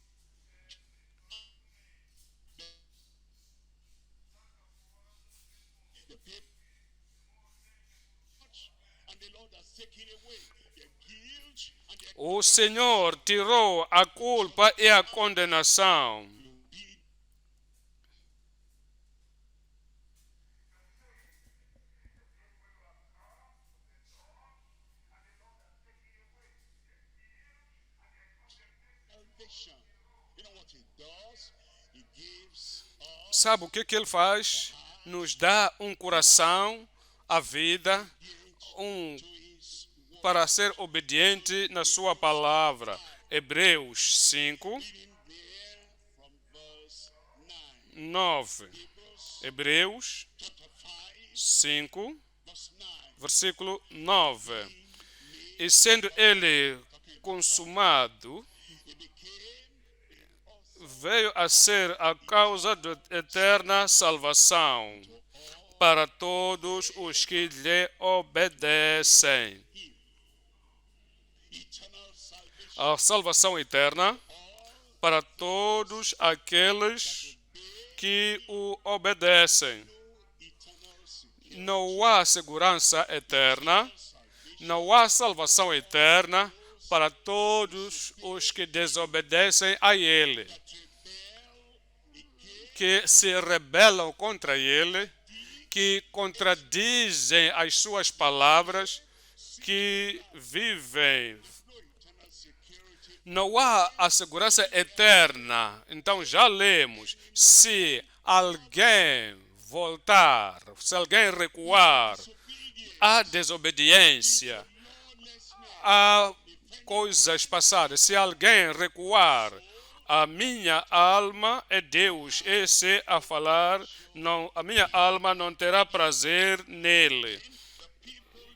O Senhor tirou a culpa e a condenação. Sabe o que ele faz? Nos dá um coração, a vida, para ser obediente na sua palavra. Hebreus 5, 9. Hebreus 5, versículo 9. E sendo ele consumado, veio a ser a causa de eterna salvação para todos os que lhe obedecem. A salvação eterna para todos aqueles que o obedecem. Não há segurança eterna, não há salvação eterna para todos os que desobedecem a Ele, que se rebelam contra Ele, que contradizem as suas palavras, que vivem. Não há a segurança eterna. Então já lemos, se alguém voltar, se alguém recuar, há desobediência, há coisas passadas. Se alguém recuar, a minha alma é Deus, esse a falar, não, a minha alma não terá prazer nele.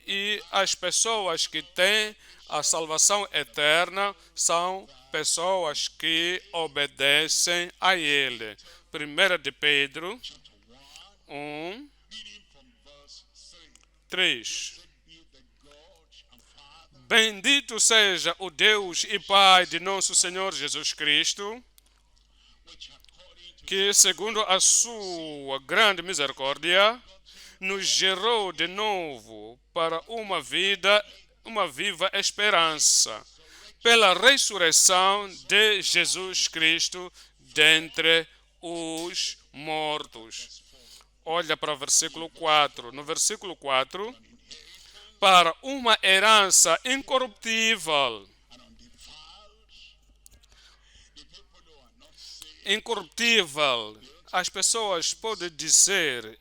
E as pessoas que têm a salvação eterna são pessoas que obedecem a Ele. 1 de Pedro 1, 3. Bendito seja o Deus e Pai de nosso Senhor Jesus Cristo, que, segundo a sua grande misericórdia, nos gerou de novo para uma viva esperança, pela ressurreição de Jesus Cristo dentre os mortos. Olha para o versículo 4. No versículo 4, para uma herança incorruptível. Incorruptível. As pessoas podem dizer,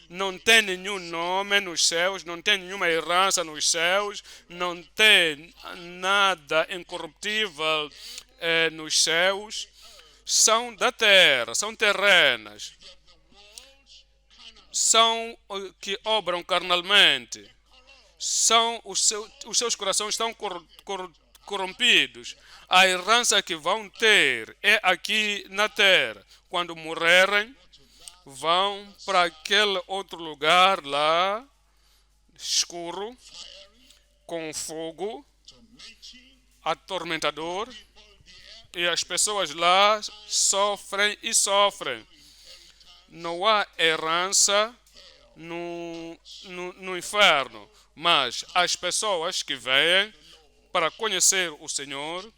não tem nenhum nome nos céus, não tem nenhuma herança nos céus, não tem nada incorruptível nos céus. São da terra, são terrenas, são que obram carnalmente, são os seus corações estão corrompidos. A herança que vão ter é aqui na terra. Quando morrerem, vão para aquele outro lugar lá, escuro, com fogo, atormentador, e as pessoas lá sofrem e sofrem. Não há herança no inferno, mas as pessoas que vêm para conhecer o Senhor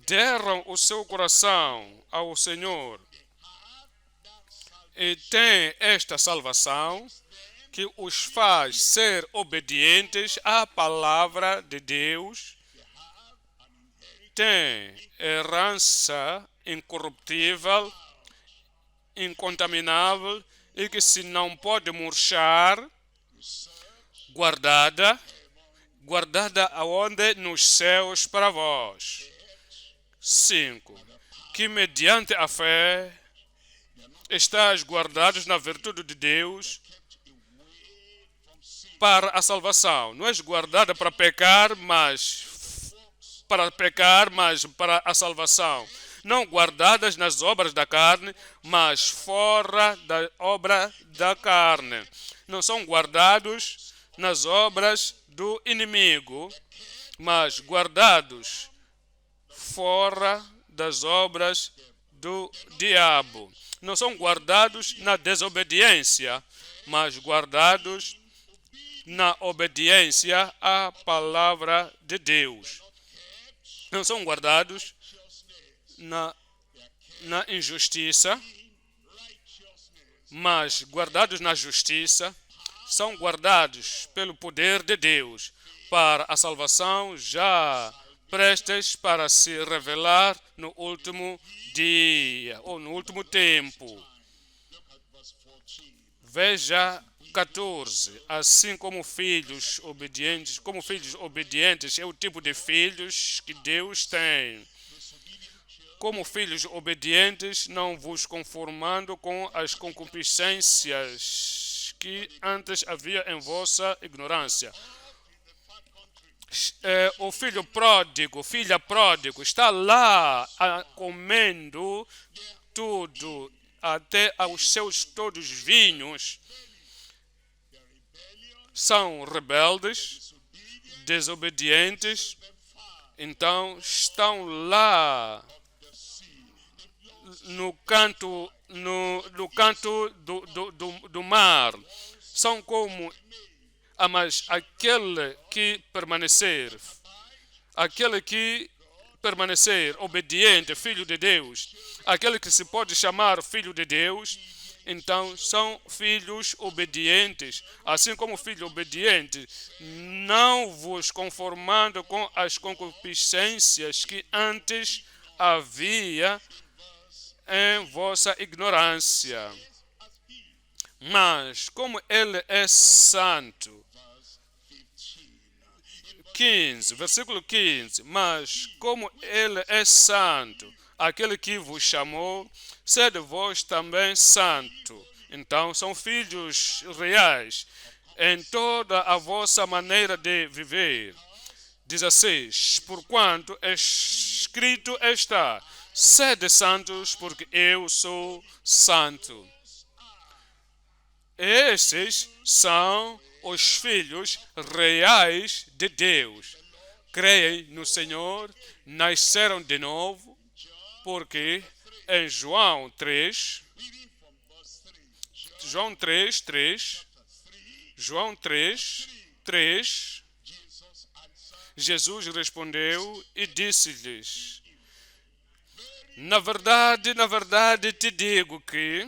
deram o seu coração ao Senhor e têm esta salvação que os faz ser obedientes à palavra de Deus. Tem herança incorruptível, incontaminável e que se não pode murchar, guardada aonde? Nos céus para vós. 5. Que mediante a fé estáis guardados na virtude de Deus para a salvação. Não és guardada para pecar, mas para a salvação. Não guardadas nas obras da carne, mas fora da obra da carne. Não são guardados nas obras do inimigo, mas guardados fora das obras do diabo. Não são guardados na desobediência, mas guardados na obediência à palavra de Deus. Não são guardados na injustiça, mas guardados na justiça, são guardados pelo poder de Deus para a salvação, já prestes para se revelar no último dia ou no último tempo. Veja 14. Assim como filhos obedientes é o tipo de filhos que Deus tem. Como filhos obedientes, não vos conformando com as concupiscências que antes havia em vossa ignorância. O filha pródigo, está lá comendo tudo, até aos seus todos vinhos. São rebeldes, desobedientes, então estão lá no canto do mar. São como, mas aquele que permanecer obediente, filho de Deus, aquele que se pode chamar filho de Deus, então são filhos obedientes. Assim como filho obediente, não vos conformando com as concupiscências que antes havia em vossa ignorância. Mas como ele é santo, 15, versículo 15, mas como ele é santo, aquele que vos chamou, sede vós também santo. Então são filhos reais em toda a vossa maneira de viver. 16, porquanto escrito está, sede santos, porque eu sou santo. Estes são os filhos reais de Deus. Creem no Senhor, nasceram de novo, porque em João 3, Jesus respondeu e disse-lhes: Na verdade te digo que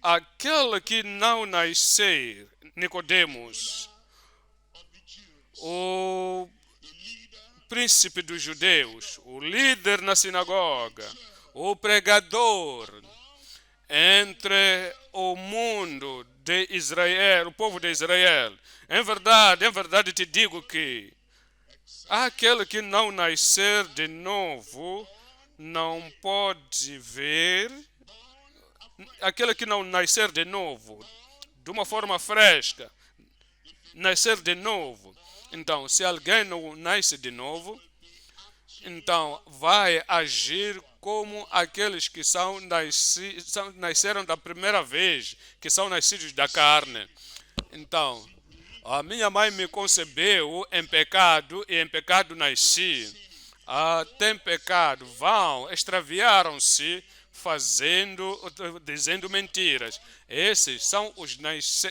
aquele que não nascer, Nicodemos, o príncipe dos judeus, o líder na sinagoga, o pregador entre o mundo de Israel, o povo de Israel. Em verdade te digo que aquele que não nascer de novo não pode ver, aquele que não nascer de novo, de uma forma fresca, nascer de novo. Então, se alguém não nasce de novo, então vai agir como aqueles que nasceram da primeira vez, que são nascidos da carne. Então, a minha mãe me concebeu em pecado e em pecado nasci. Tem pecado, extraviaram-se dizendo mentiras. Esses são os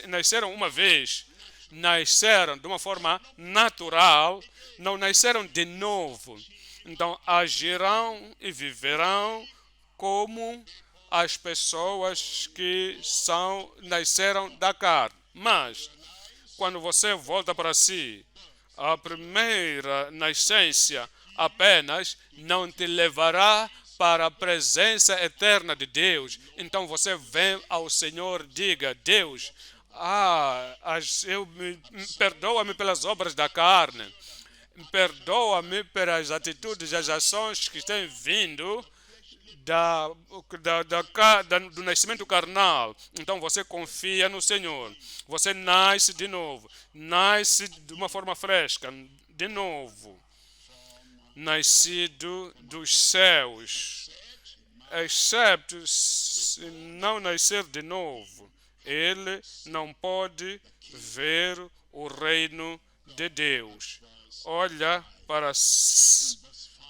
nasceram uma vez, nasceram de uma forma natural, não nasceram de novo. Então agirão e viverão como as pessoas que nasceram da carne. Mas quando você volta para si, a primeira nascença apenas não te levará para a presença eterna de Deus. Então você vem ao Senhor, diga: Deus, perdoa-me pelas obras da carne, perdoa-me pelas atitudes e as ações que têm vindo do nascimento carnal. Então você confia no Senhor. Você nasce de novo. Nasce de uma forma fresca. De novo. Nascido dos céus. Excepto se não nascer de novo, ele não pode ver o reino de Deus. Olha para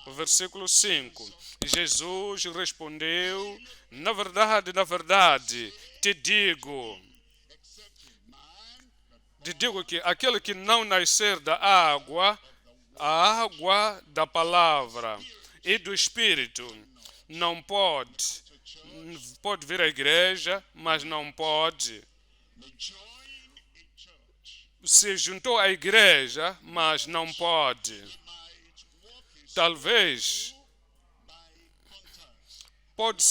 o versículo 5. Jesus respondeu: na verdade, te digo que aquele que não nascer da água, a água da palavra e do Espírito, não pode vir à igreja, mas não pode. Se juntou à igreja, mas não pode. Talvez pode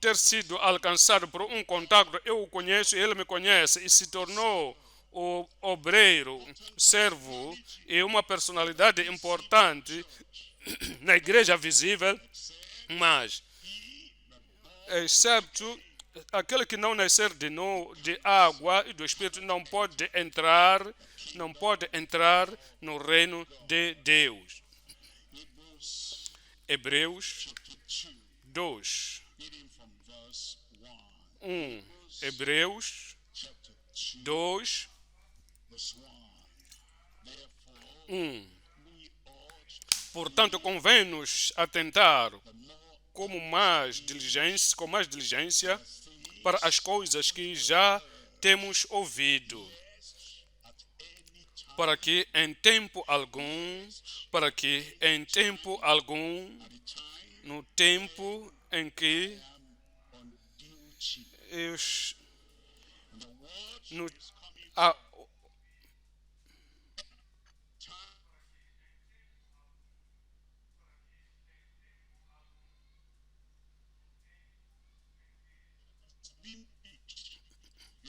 ter sido alcançado por um contato. Eu o conheço, ele me conhece e se tornou o obreiro, servo e uma personalidade importante na igreja visível, mas excepto aquele que não nascer de água e do Espírito não pode entrar no reino de Deus. Hebreus 2, 1. Hebreus 2, 1. Portanto, convém-nos atentar com mais diligência para as coisas que já temos ouvido, para que em tempo algum, no tempo em que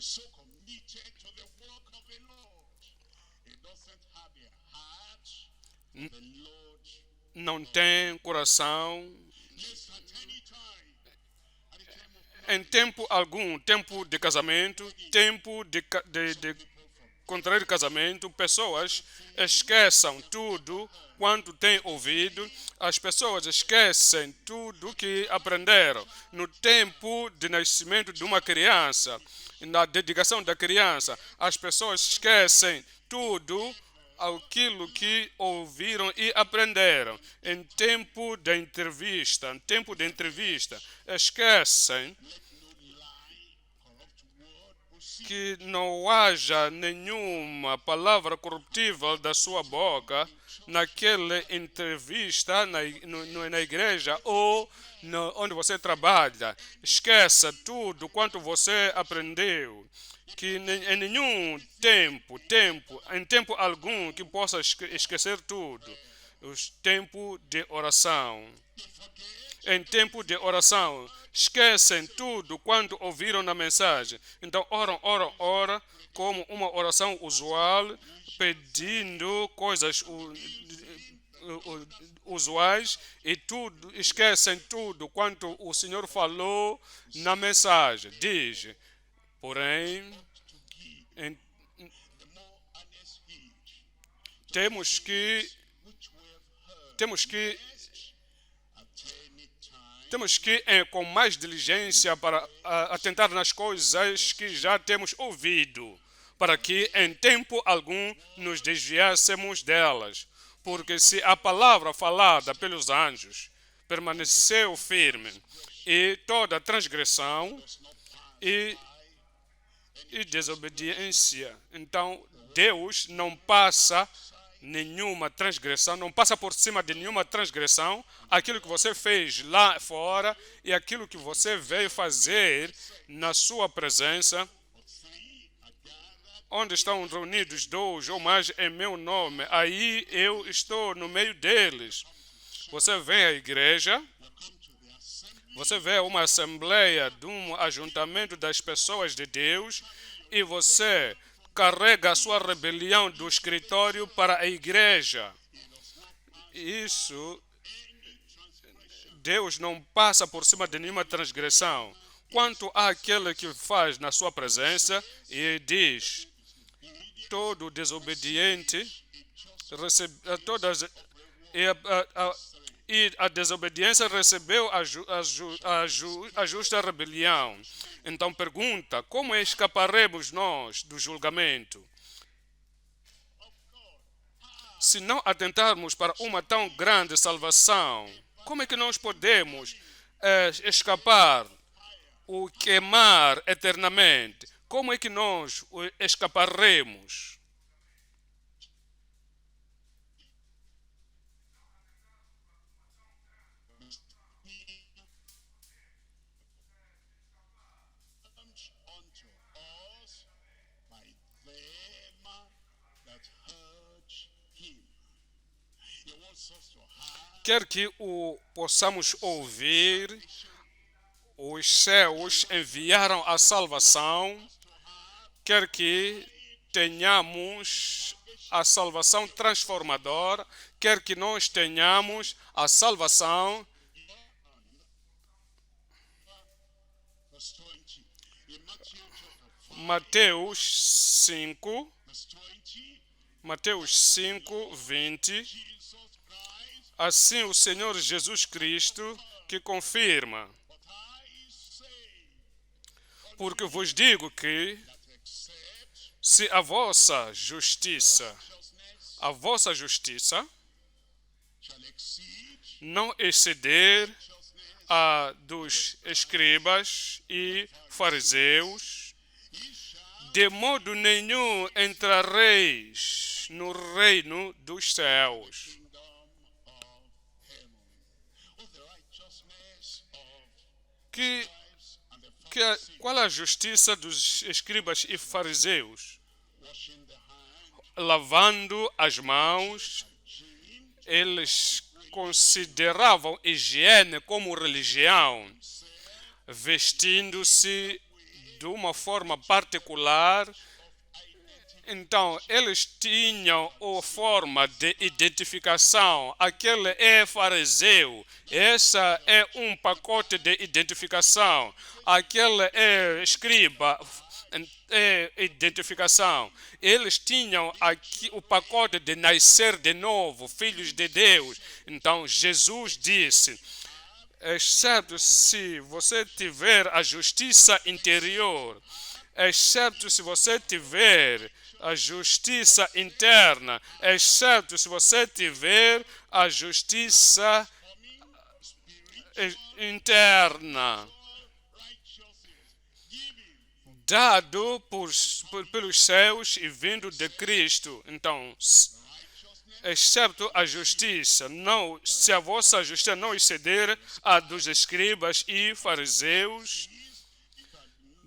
so committed to the work of the Lord. He doesn't have a heart for the Lord. Não tem coração em tempo algum, tempo de casamento, tempo de contrair casamento, pessoas esqueçam tudo quanto têm ouvido, as pessoas esquecem tudo que aprenderam no tempo de nascimento de uma criança, na dedicação da criança, as pessoas esquecem tudo aquilo que ouviram e aprenderam em tempo de entrevista, esquecem que não haja nenhuma palavra corruptível da sua boca naquela entrevista na igreja ou onde você trabalha. Esqueça tudo quanto você aprendeu. Que em nenhum em tempo algum que possa esquecer tudo. Os tempos de oração. Em tempo de oração, esquecem tudo quando ouviram na mensagem. Então, oram, como uma oração usual, pedindo coisas usuais e tudo, esquecem tudo quanto o Senhor falou na mensagem. Diz, porém, em- temos que temos que Temos que ir com mais diligência para atentar nas coisas que já temos ouvido, para que em tempo algum nos desviássemos delas. Porque se a palavra falada pelos anjos permaneceu firme, e toda transgressão e desobediência, então Deus não passa nenhuma transgressão, não passa por cima de nenhuma transgressão, aquilo que você fez lá fora e aquilo que você veio fazer na sua presença, onde estão reunidos dois ou mais em meu nome, aí eu estou no meio deles. Você vem à igreja, você vê uma assembleia de um ajuntamento das pessoas de Deus e você carrega a sua rebelião do escritório para a igreja. Isso, Deus não passa por cima de nenhuma transgressão. Quanto àquele que faz na sua presença e diz, todo desobediente recebe todas e a desobediência recebeu a justa rebelião. Então pergunta, como escaparemos nós do julgamento? Se não atentarmos para uma tão grande salvação, como é que nós podemos escapar o queimar eternamente? Como é que nós escaparemos? Unto us by them that heard him. He wants us to have Quer que possamos ouvir, os céus enviaram a salvação, quer que tenhamos a salvação transformadora, quer que nós tenhamos a salvação. verse 20. In Matthew chapter 5, Mateus 5, verse 20, Mateus 5, 20. Jesus Christ, Assim o Senhor Jesus Cristo que confirma, but I say porque vos digo que that except se a vossa justiça shall exceed não exceder righteousness, a dos escribas e fariseus, ye shall de modo nenhum entrareis no reino dos céus. kingdom of heaven. Oh, the righteousness of Que, scribes and the qual a justiça dos escribas e fariseus? washing the hand, Lavando as mãos, hygiene, eles consideravam higiene como religião, vestindo-se de uma forma particular. Então, eles tinham a forma de identificação. Aquele é fariseu. Essa é um pacote de identificação. Aquele é escriba. É identificação. Eles tinham aqui o pacote de nascer de novo, filhos de Deus. Então, Jesus disse, exceto se você tiver a justiça interior, exceto se você tiver a justiça interna, exceto se você tiver a justiça interna. righteousness, giving, dado pelos céus e vindo de Cristo. Então, excepto a justiça, não, se a vossa justiça não exceder a dos escribas e fariseus,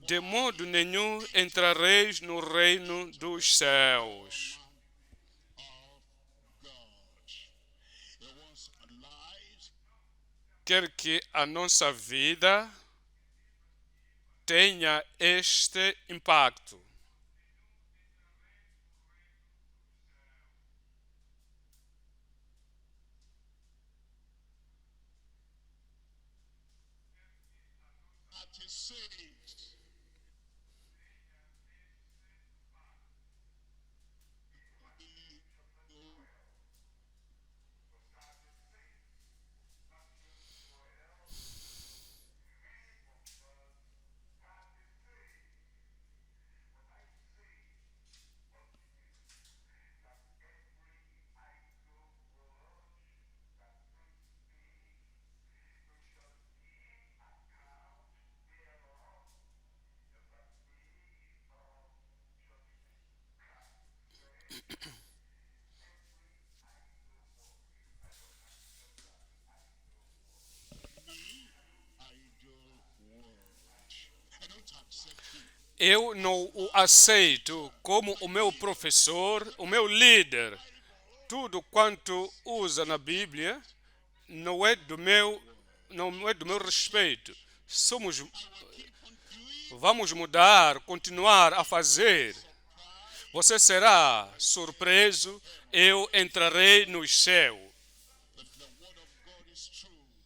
de modo nenhum entrareis no reino dos céus. Quer que a nossa vida tenha este impacto. Eu não o aceito como o meu professor, o meu líder. Tudo quanto usa na Bíblia não é do meu respeito. Vamos mudar, continuar a fazer. Você será surpreso, eu entrarei no céu.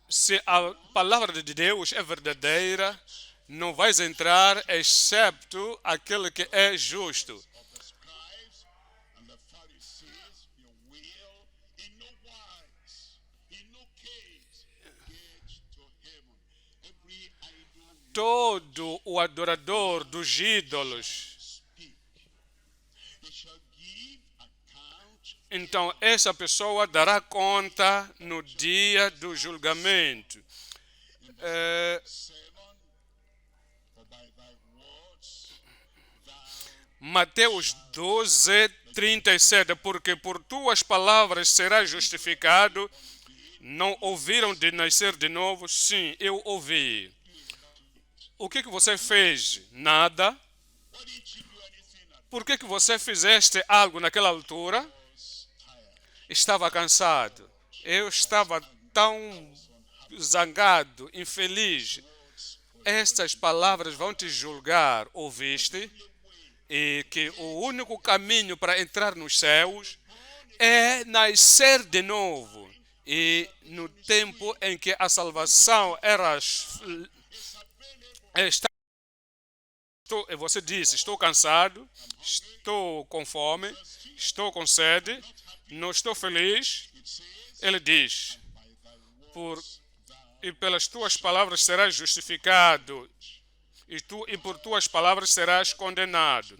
Se a palavra de Deus é verdadeira, não vais entrar excepto aquele que é justo. Todo o adorador dos ídolos, então essa pessoa dará conta no dia do julgamento. Mateus 12, 37, porque por tuas palavras serás justificado. Não ouviram de nascer de novo? Sim, eu ouvi. O que você fez? Nada. Por que você fizeste algo naquela altura? Estava cansado. Eu estava tão zangado, infeliz. Estas palavras vão te julgar. Ouviste? E que o único caminho para entrar nos céus é nascer de novo. E no tempo em que a salvação era... Você disse, estou cansado, estou com fome, estou com sede, não estou feliz. Ele diz, e pelas tuas palavras serás justificado, e por tuas palavras serás condenado.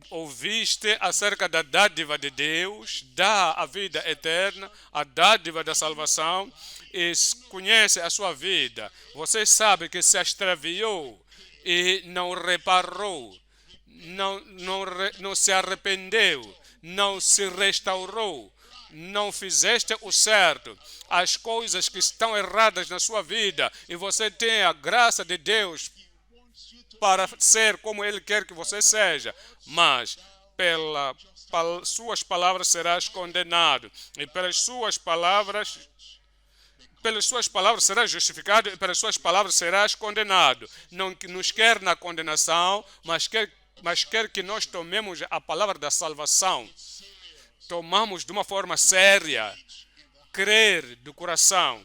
Ouviste acerca da dádiva de Deus, dá a vida eterna, a dádiva da salvação, e conhece a sua vida. Você sabe que se extraviou e não reparou, não se arrependeu, não se restaurou, não fizeste o certo, as coisas que estão erradas na sua vida, e você tem a graça de Deus para ser como Ele quer que você seja, mas pelas suas palavras serás condenado, e pelas suas palavras serás justificado, e pelas suas palavras serás condenado. Não nos quer na condenação, mas quer que nós tomemos a palavra da salvação. Tomamos de uma forma séria, crer do coração,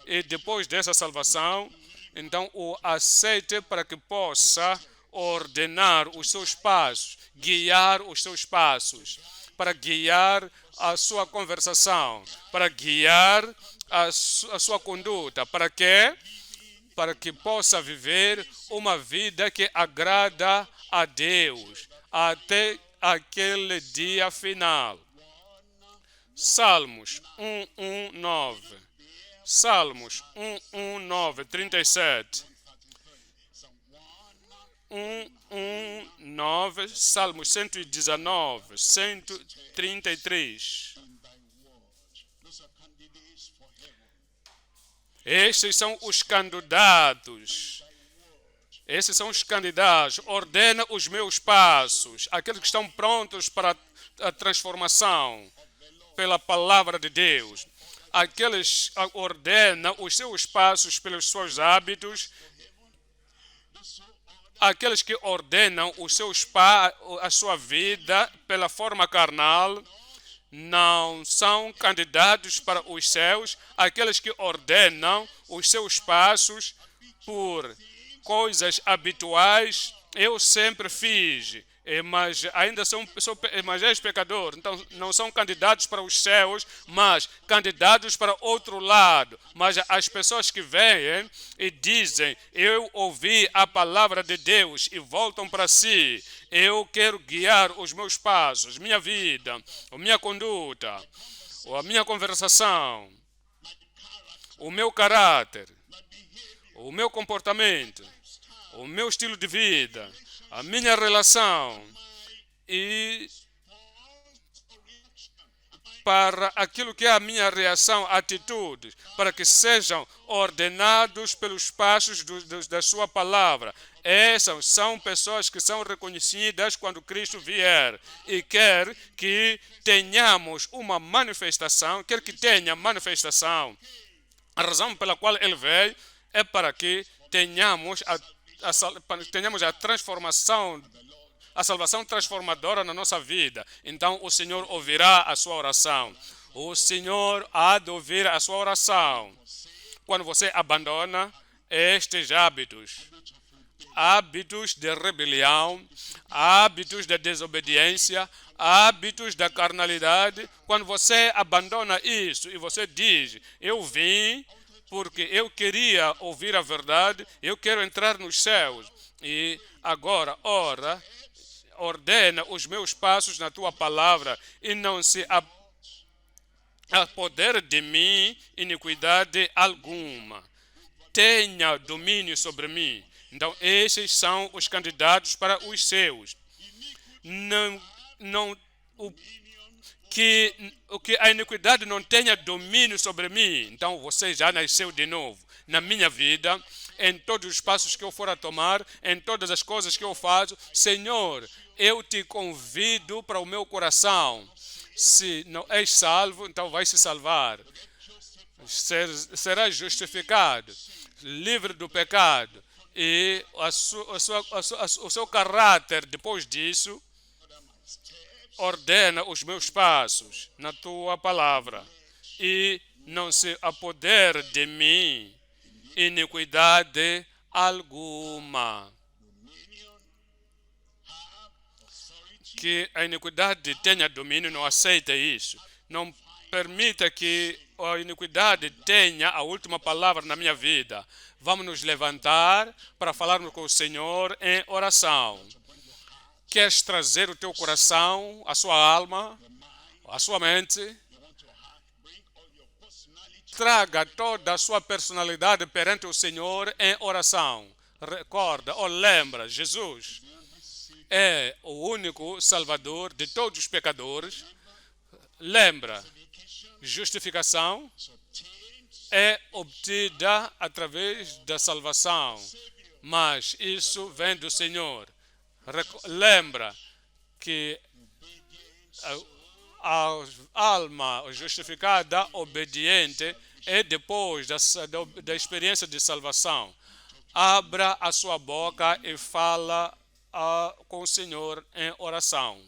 e depois dessa salvação, então o aceite para que possa ordenar os seus passos, guiar os seus passos, para guiar a sua conversação, para guiar a sua conduta. Para quê? Para que possa viver uma vida que agrada a Deus até aquele dia final. Salmos 119. Salmos 119, 37. 119, Salmos 119, 133. and thy word. Those are candidates for heaven. Estes são os candidatos. Esses são os candidatos. Ordena os meus passos. Aqueles que estão prontos para a transformação pela palavra de Deus. Aqueles que ordenam os seus passos pelos seus hábitos. Aqueles que ordenam a sua vida pela forma carnal não são candidatos para os céus. Aqueles que ordenam os seus passos por coisas habituais, eu sempre fiz, mas ainda mas és pecador, então não são candidatos para os céus, mas candidatos para outro lado. Mas as pessoas que vêm e dizem, eu ouvi a palavra de Deus, e voltam para si, eu quero guiar os meus passos, minha vida, a minha conduta, a minha conversação, o meu caráter, o meu comportamento, o meu estilo de vida, a minha relação, e para aquilo que é a minha reação, atitudes, para que sejam ordenados pelos passos da sua palavra. Essas são pessoas que são reconhecidas quando Cristo vier e quer que tenhamos uma manifestação, quer que tenha manifestação. A razão pela qual ele veio é para que tenhamos a transformação, a salvação transformadora na nossa vida. Então o Senhor ouvirá a sua oração. O Senhor há de ouvir a sua oração. Quando você abandona estes hábitos de rebelião, hábitos de desobediência, hábitos da carnalidade, quando você abandona isso e você diz, eu vim porque eu queria ouvir a verdade, eu quero entrar nos céus, e agora, ordena os meus passos na tua palavra, e não se apodere de mim iniquidade alguma. Tenha domínio sobre mim. Então, esses são os candidatos para os seus. Que a iniquidade não tenha domínio sobre mim. Então, você já nasceu de novo na minha vida, em todos os passos que eu for a tomar, em todas as coisas que eu faço. Senhor, eu te convido para o meu coração. Se não és salvo, então vai se salvar. Serás justificado, livre do pecado. E o seu caráter, depois disso, ordena os meus passos na tua palavra, e não se apodere de mim iniquidade alguma. Que a iniquidade tenha domínio, não aceita isso. Não permita que a iniquidade tenha a última palavra na minha vida. Vamos nos levantar para falarmos com o Senhor em oração. Queres trazer o teu coração, a sua alma, a sua mente? Traga toda a sua personalidade perante o Senhor em oração. Recorda ou lembra, Jesus é o único Salvador de todos os pecadores. Lembra, justificação é obtida através da salvação, mas isso vem do Senhor. Lembra que a alma justificada, obediente, é depois da experiência de salvação. Abra a sua boca e fala com o Senhor em oração.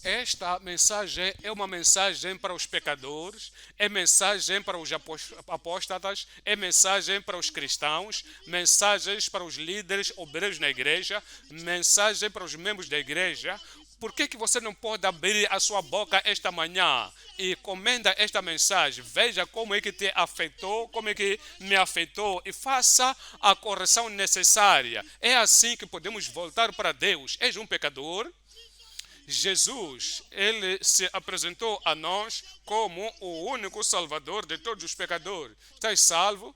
Esta mensagem é uma mensagem para os pecadores, é mensagem para os apóstatas, é mensagem para os cristãos, mensagens para os líderes obreiros na igreja, mensagem para os membros da igreja. Por que você não pode abrir a sua boca esta manhã e comenda esta mensagem? Veja como é que te afetou, como é que me afetou e faça a correção necessária. É assim que podemos voltar para Deus. És um pecador? Jesus, ele se apresentou a nós como o único salvador de todos os pecadores. Estás salvo?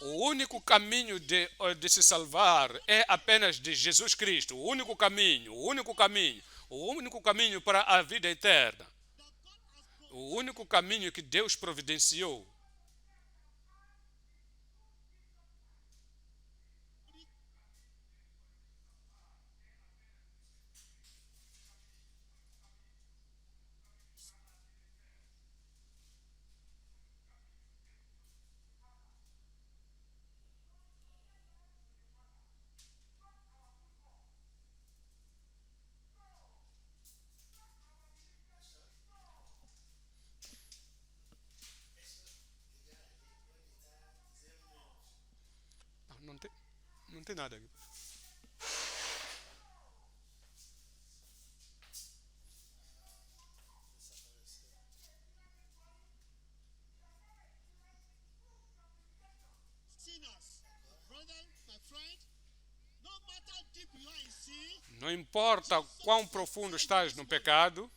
O único caminho de se salvar é apenas de Jesus Cristo. O único caminho, o único caminho, o único caminho para a vida eterna. O único caminho que Deus providenciou. Não tem nada aqui. Sinners, my brother, my friend, no matter how deep you are in sin, Não importa quão profundo estás no pecado,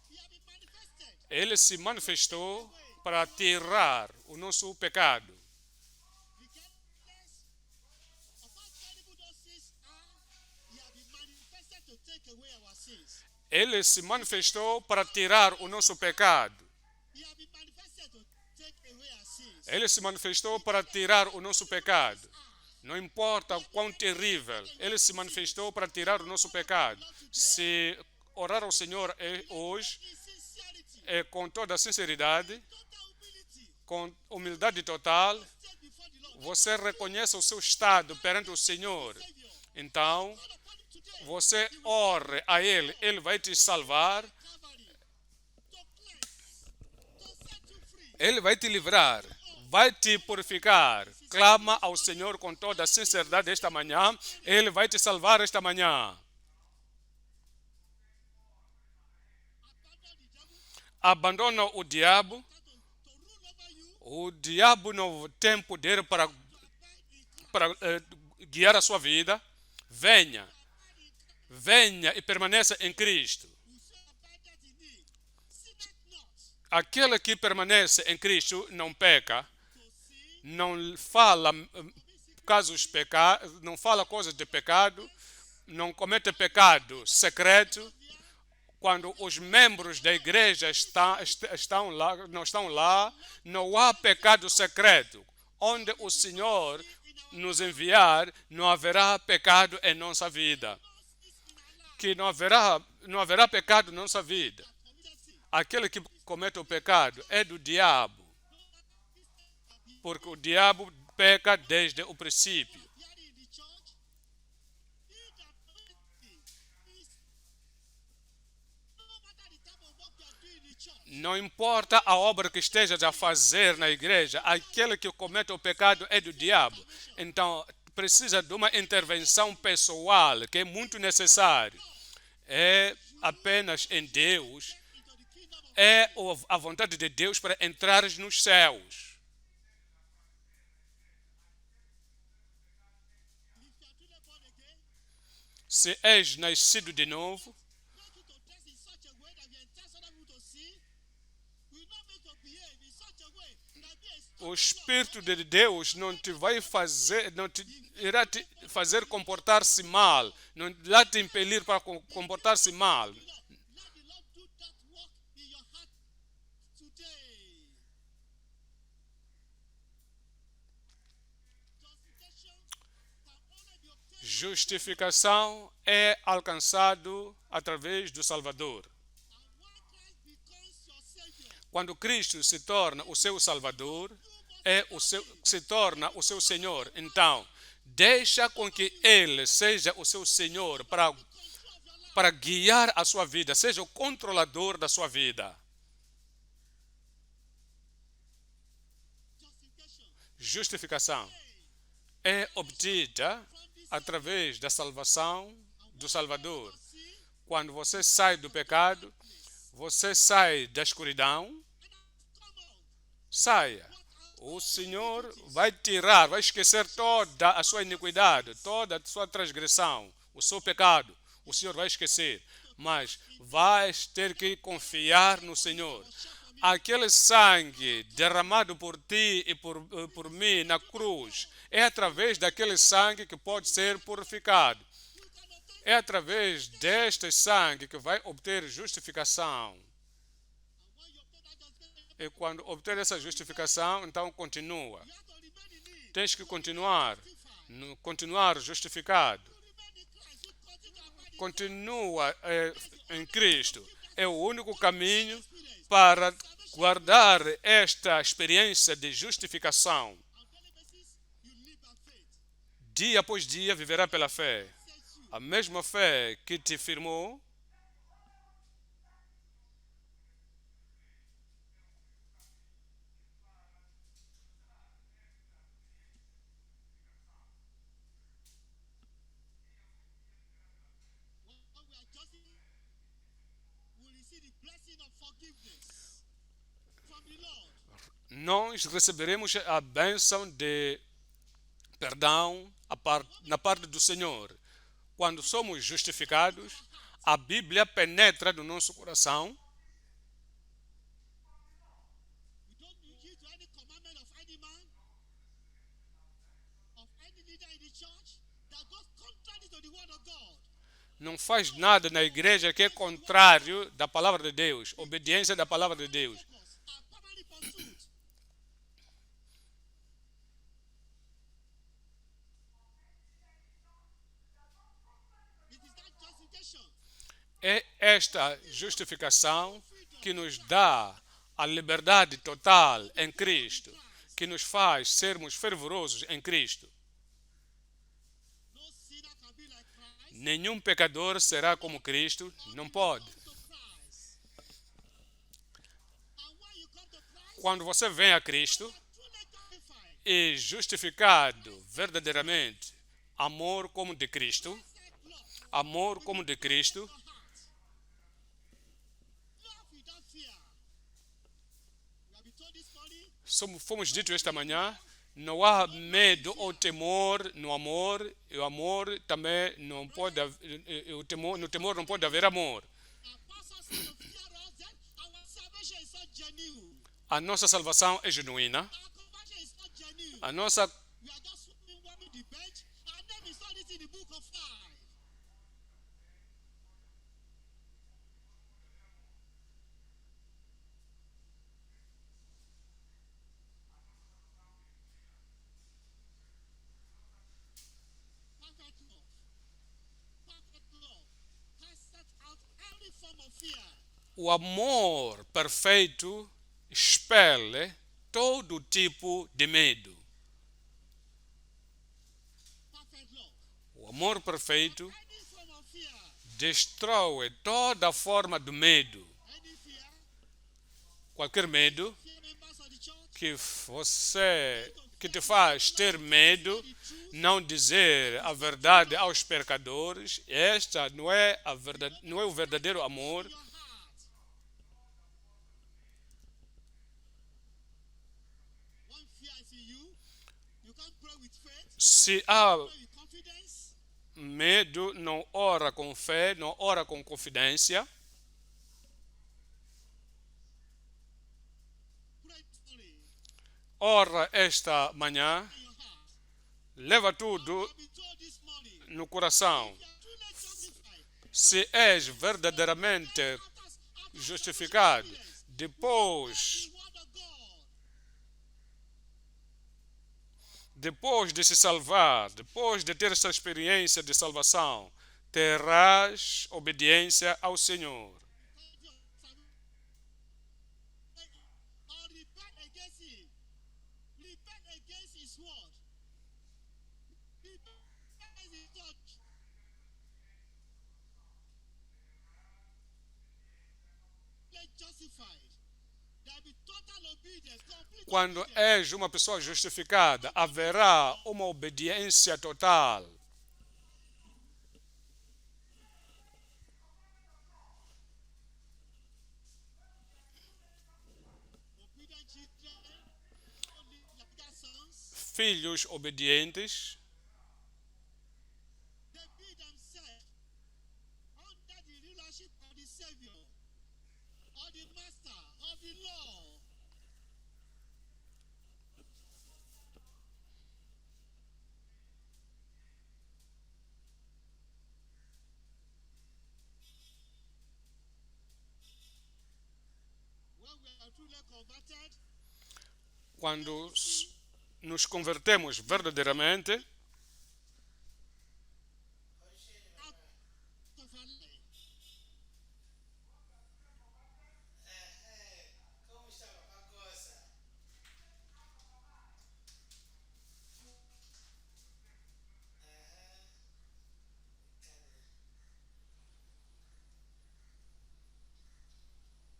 he has been manifested. ele se manifestou para tirar o nosso pecado. Regardless of how terrible those sins are, he has been manifested to take away our sins. Ele se manifestou para tirar o nosso pecado. He has been manifested to take away our sins. Ele se manifestou para tirar o nosso pecado. Não importa quão terrível, ele se manifestou para tirar o nosso pecado. Se orar ao Senhor hoje, In sincerity, com toda a sinceridade, total humility, com humildade total, stand before the Lord. você reconhece o seu estado perante o Senhor. Savior, Então, call upon him today. você ore a Ele, Ele vai te salvar, Calvary, to cleanse, to set you free. Ele vai te livrar, vai te purificar. Clama ao Senhor com toda a sinceridade esta manhã, Ele vai te salvar esta manhã. Abandon the devil, Abandona o diabo. to rule over you, O diabo não tem poder para guiar a sua vida. Venha, venha e permaneça em Cristo. whoso abideth in him, sinneth not. Aquele que permanece em Cristo não peca, To sin, não fala não fala coisas de pecado, não comete pecado secreto. Quando os membros da igreja estão lá, não há pecado secreto. Onde o Senhor nos enviar, não haverá pecado em nossa vida. Que não haverá pecado em nossa vida. committed sin. Aquele que comete o pecado é do diabo. Porque o diabo peca desde o princípio. Here in the church, he that committeth sin is no matter the type of work you are doing in the church. Não importa a obra que estejas a fazer na igreja, aquele que comete o pecado é do diabo. Então, precisa de uma intervenção pessoal, que é muito necessário. É apenas em Deus, Into the kingdom of é a vontade de Deus para entrares nos céus. if you are truly born again, Se és nascido de novo, make you to dress in such a way that you entice other people to see. Will not make you behave in such a way that be a o Espírito de Deus não te vai fazer, não te irá te fazer comportar-se mal, não irá te impelir para comportar-se mal. Let the Lord do that work in your heart today. Justification can only be obtained Justificação é alcançado através do Salvador. and when Christ becomes your Savior. Quando Cristo se torna o seu Salvador, se torna o seu Senhor. Então, deixa com que Ele seja o seu Senhor para guiar a sua vida, seja o controlador da sua vida. Justificação é obtida através da salvação do Salvador. Quando você sai do pecado, você sai da escuridão, saia. O Senhor vai tirar, vai esquecer toda a sua iniquidade, toda a sua transgressão, o seu pecado. O Senhor vai esquecer, mas vais ter que confiar no Senhor. Aquele sangue derramado por ti e por mim na cruz, é através daquele sangue que pode ser purificado. É através deste sangue que vai obter justificação. E quando obter essa justificação, então continua. Tens que continuar justificado. Continua em Cristo. É o único caminho para guardar esta experiência de justificação. Dia após dia viverá pela fé. A mesma fé que te firmou, nós receberemos a bênção de perdão na parte do Senhor. Quando somos justificados, a Bíblia penetra no nosso coração. Não faz nada na igreja que é contrário da palavra de Deus, obediência da palavra de Deus. É esta justificação que nos dá a liberdade total em Cristo, que nos faz sermos fervorosos em Cristo. Nenhum pecador será como Cristo, não pode. Quando você vem a Cristo e justificado verdadeiramente, amor como de Cristo, fomos ditos esta manhã, não há medo ou temor no amor, e o amor também não pode, no temor não pode haver amor. A nossa salvação é genuína. A nossa O amor perfeito expele todo tipo de medo. O amor perfeito destrói toda forma de medo. Qualquer medo que te faz ter medo, não dizer a verdade aos pecadores, esta não é o verdadeiro amor. Se há medo, não ora com fé, não ora com confidência. Ora esta manhã, leva tudo no coração. Se és verdadeiramente justificado, depois de se salvar, depois de ter essa experiência de salvação, terás obediência ao Senhor. obedience, complete Quando obedience. és uma pessoa justificada, haverá uma obediência total. Obedient children don't live like their sons. Filhos obedientes They be themselves under the rulership of the Savior, of the Master, of the Lord. When we are truly converted, quando nos convertemos verdadeiramente, out of our life, Como estava a coisa?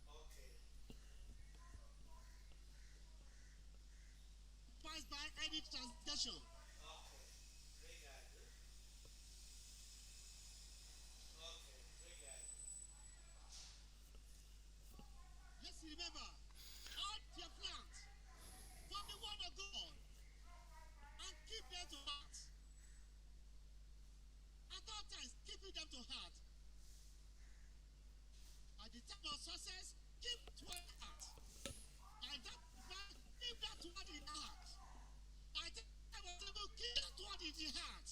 Ok. pass by any transgression. Ok. Obrigado. Ok. Obrigado. Let's remember, all your plans from the word of God and keep them to heart. At all times, keeping them to heart. At the time of success, keep to heart. At that man, keep that word in the heart. At the time of trouble, keep that word in the heart.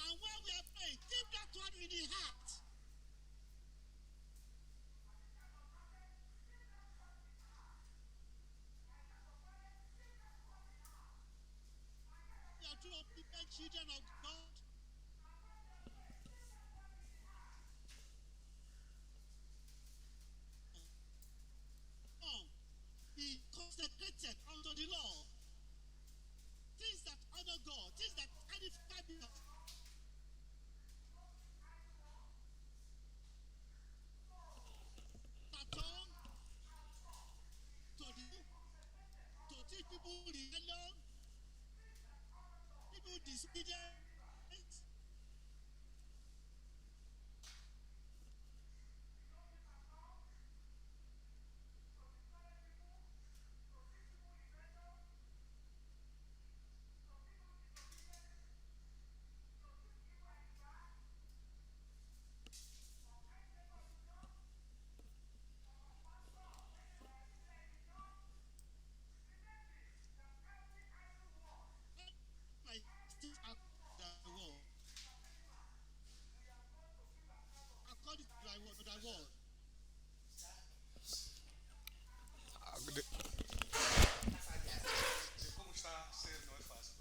And when we are praying, keep that word in the heart. We are true obedient children of God. Be consecrated unto the Lord. Things that honor God, things that edify God. Pattern to teach people rebellion, people disobedient. Like things out the world. According to thy word, como está a ser, não é fácil.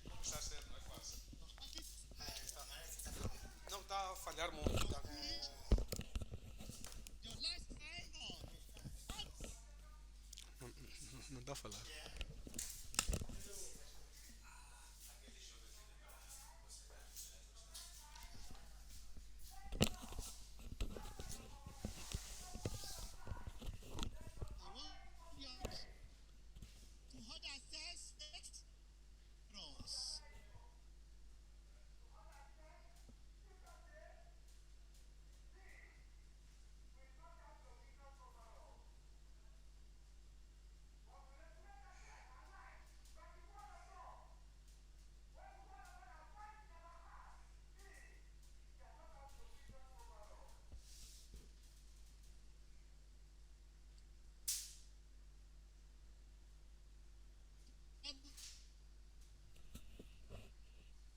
Como está a ser, não é fácil. Não está a falhar muito. Your lifestyle on. Não está a falar. I want you to hold ourselves next cross.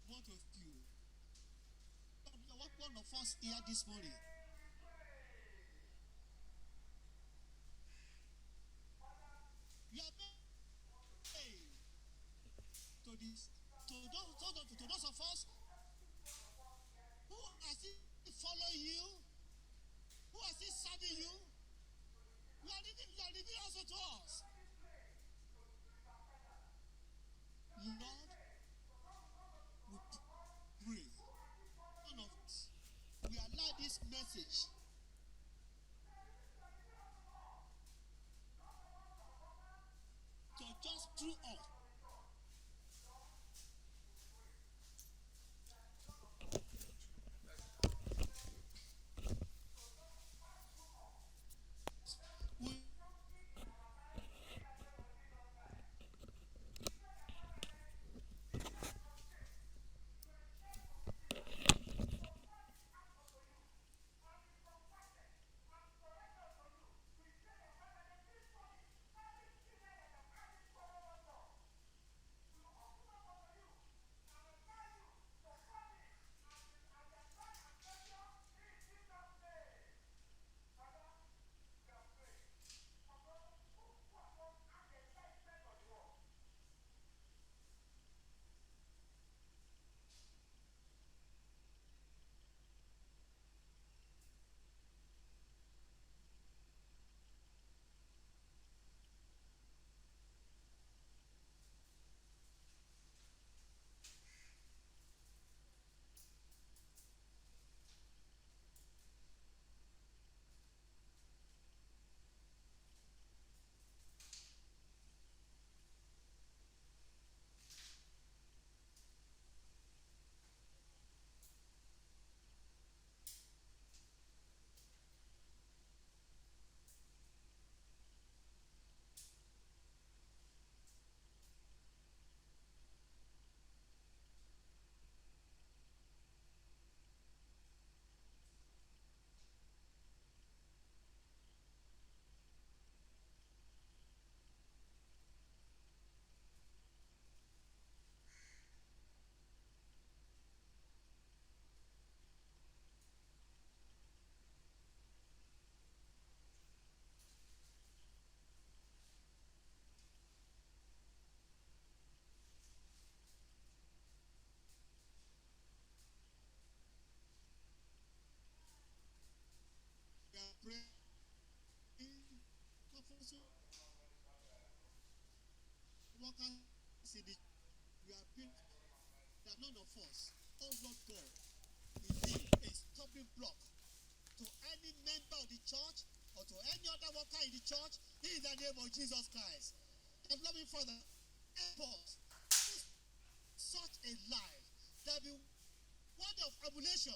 One of you. One of us here this morning. You are praying to this to those of us who are still following you, who are still serving you. You are revealing also to us. Lord, we pray. None of us. We allow this message workers in the we are praying that none of us, oh Lord God, will be a stumbling block to any member of the church or to any other worker in the church in the name of Jesus Christ. And loving Father, help us live such a life that be word of emulation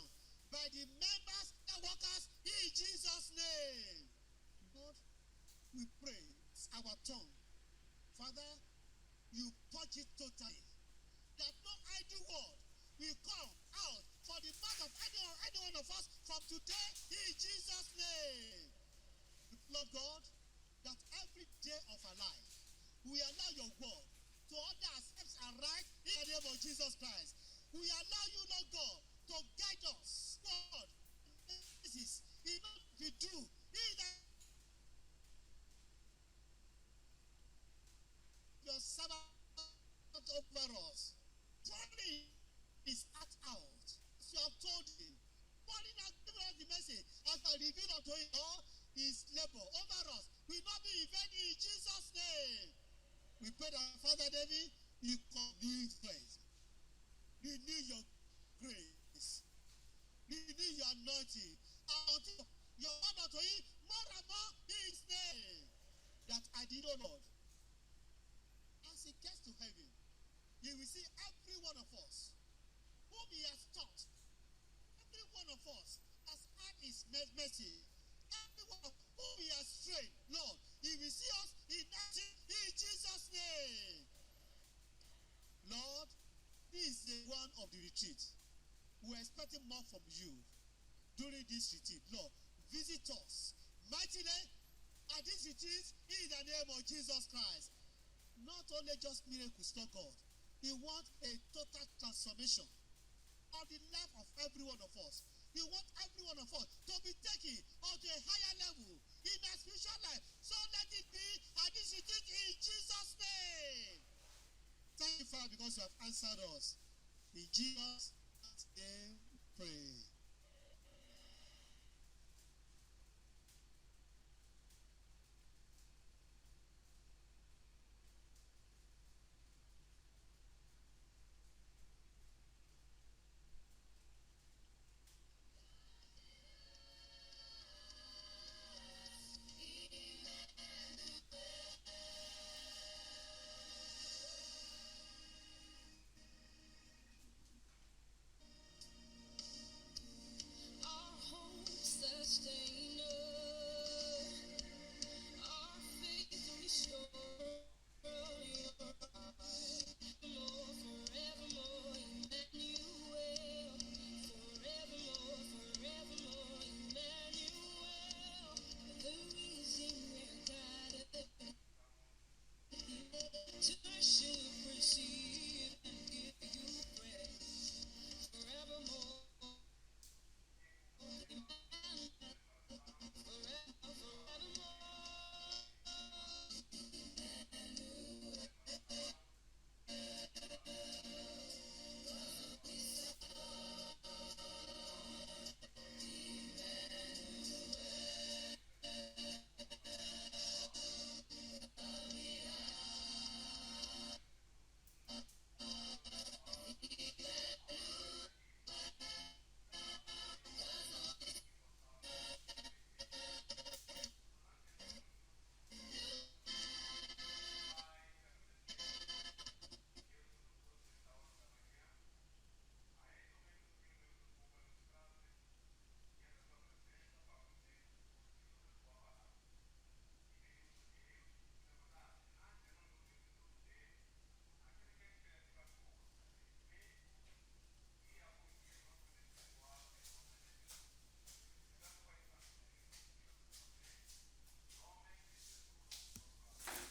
by the members and workers in Jesus' name. Lord, we pray our tongue. Father, you purge it totally. That no idle word will come out for the mouth of any one of us from today in Jesus' name. Lord God, that every day of our life, we allow your word to order our steps aright in the name of Jesus Christ. We allow you, Lord God, to guide us. God, this is what we do in the your servant over us. Pouring his heart out. As you have told him. Pouring out, giving us the message. As I reveal unto him all his labor over us. Will not be in vain in Jesus' name. We pray that Father David, you renew faith. Renew your grace. Renew your anointing. And until your word unto him more and more in his name. That I did, O Lord. As he gets to heaven, he will see every one of us whom he has taught. Every one of us has had his message. Every one of whom he has trained. Lord, he will see us in Jesus' name. Lord, this is the one of the retreat. We're expecting more from you during this retreat. Lord, visit us mightily at this retreat in the name of Jesus Christ. Not only just miracles, Lord God. We want a total transformation of the life of every one of us. We want every one of us to be taken onto a higher level in our spiritual life. So let it be at this retreat in Jesus' name. Thank you, Father, because you have answered us. In Jesus' name, pray.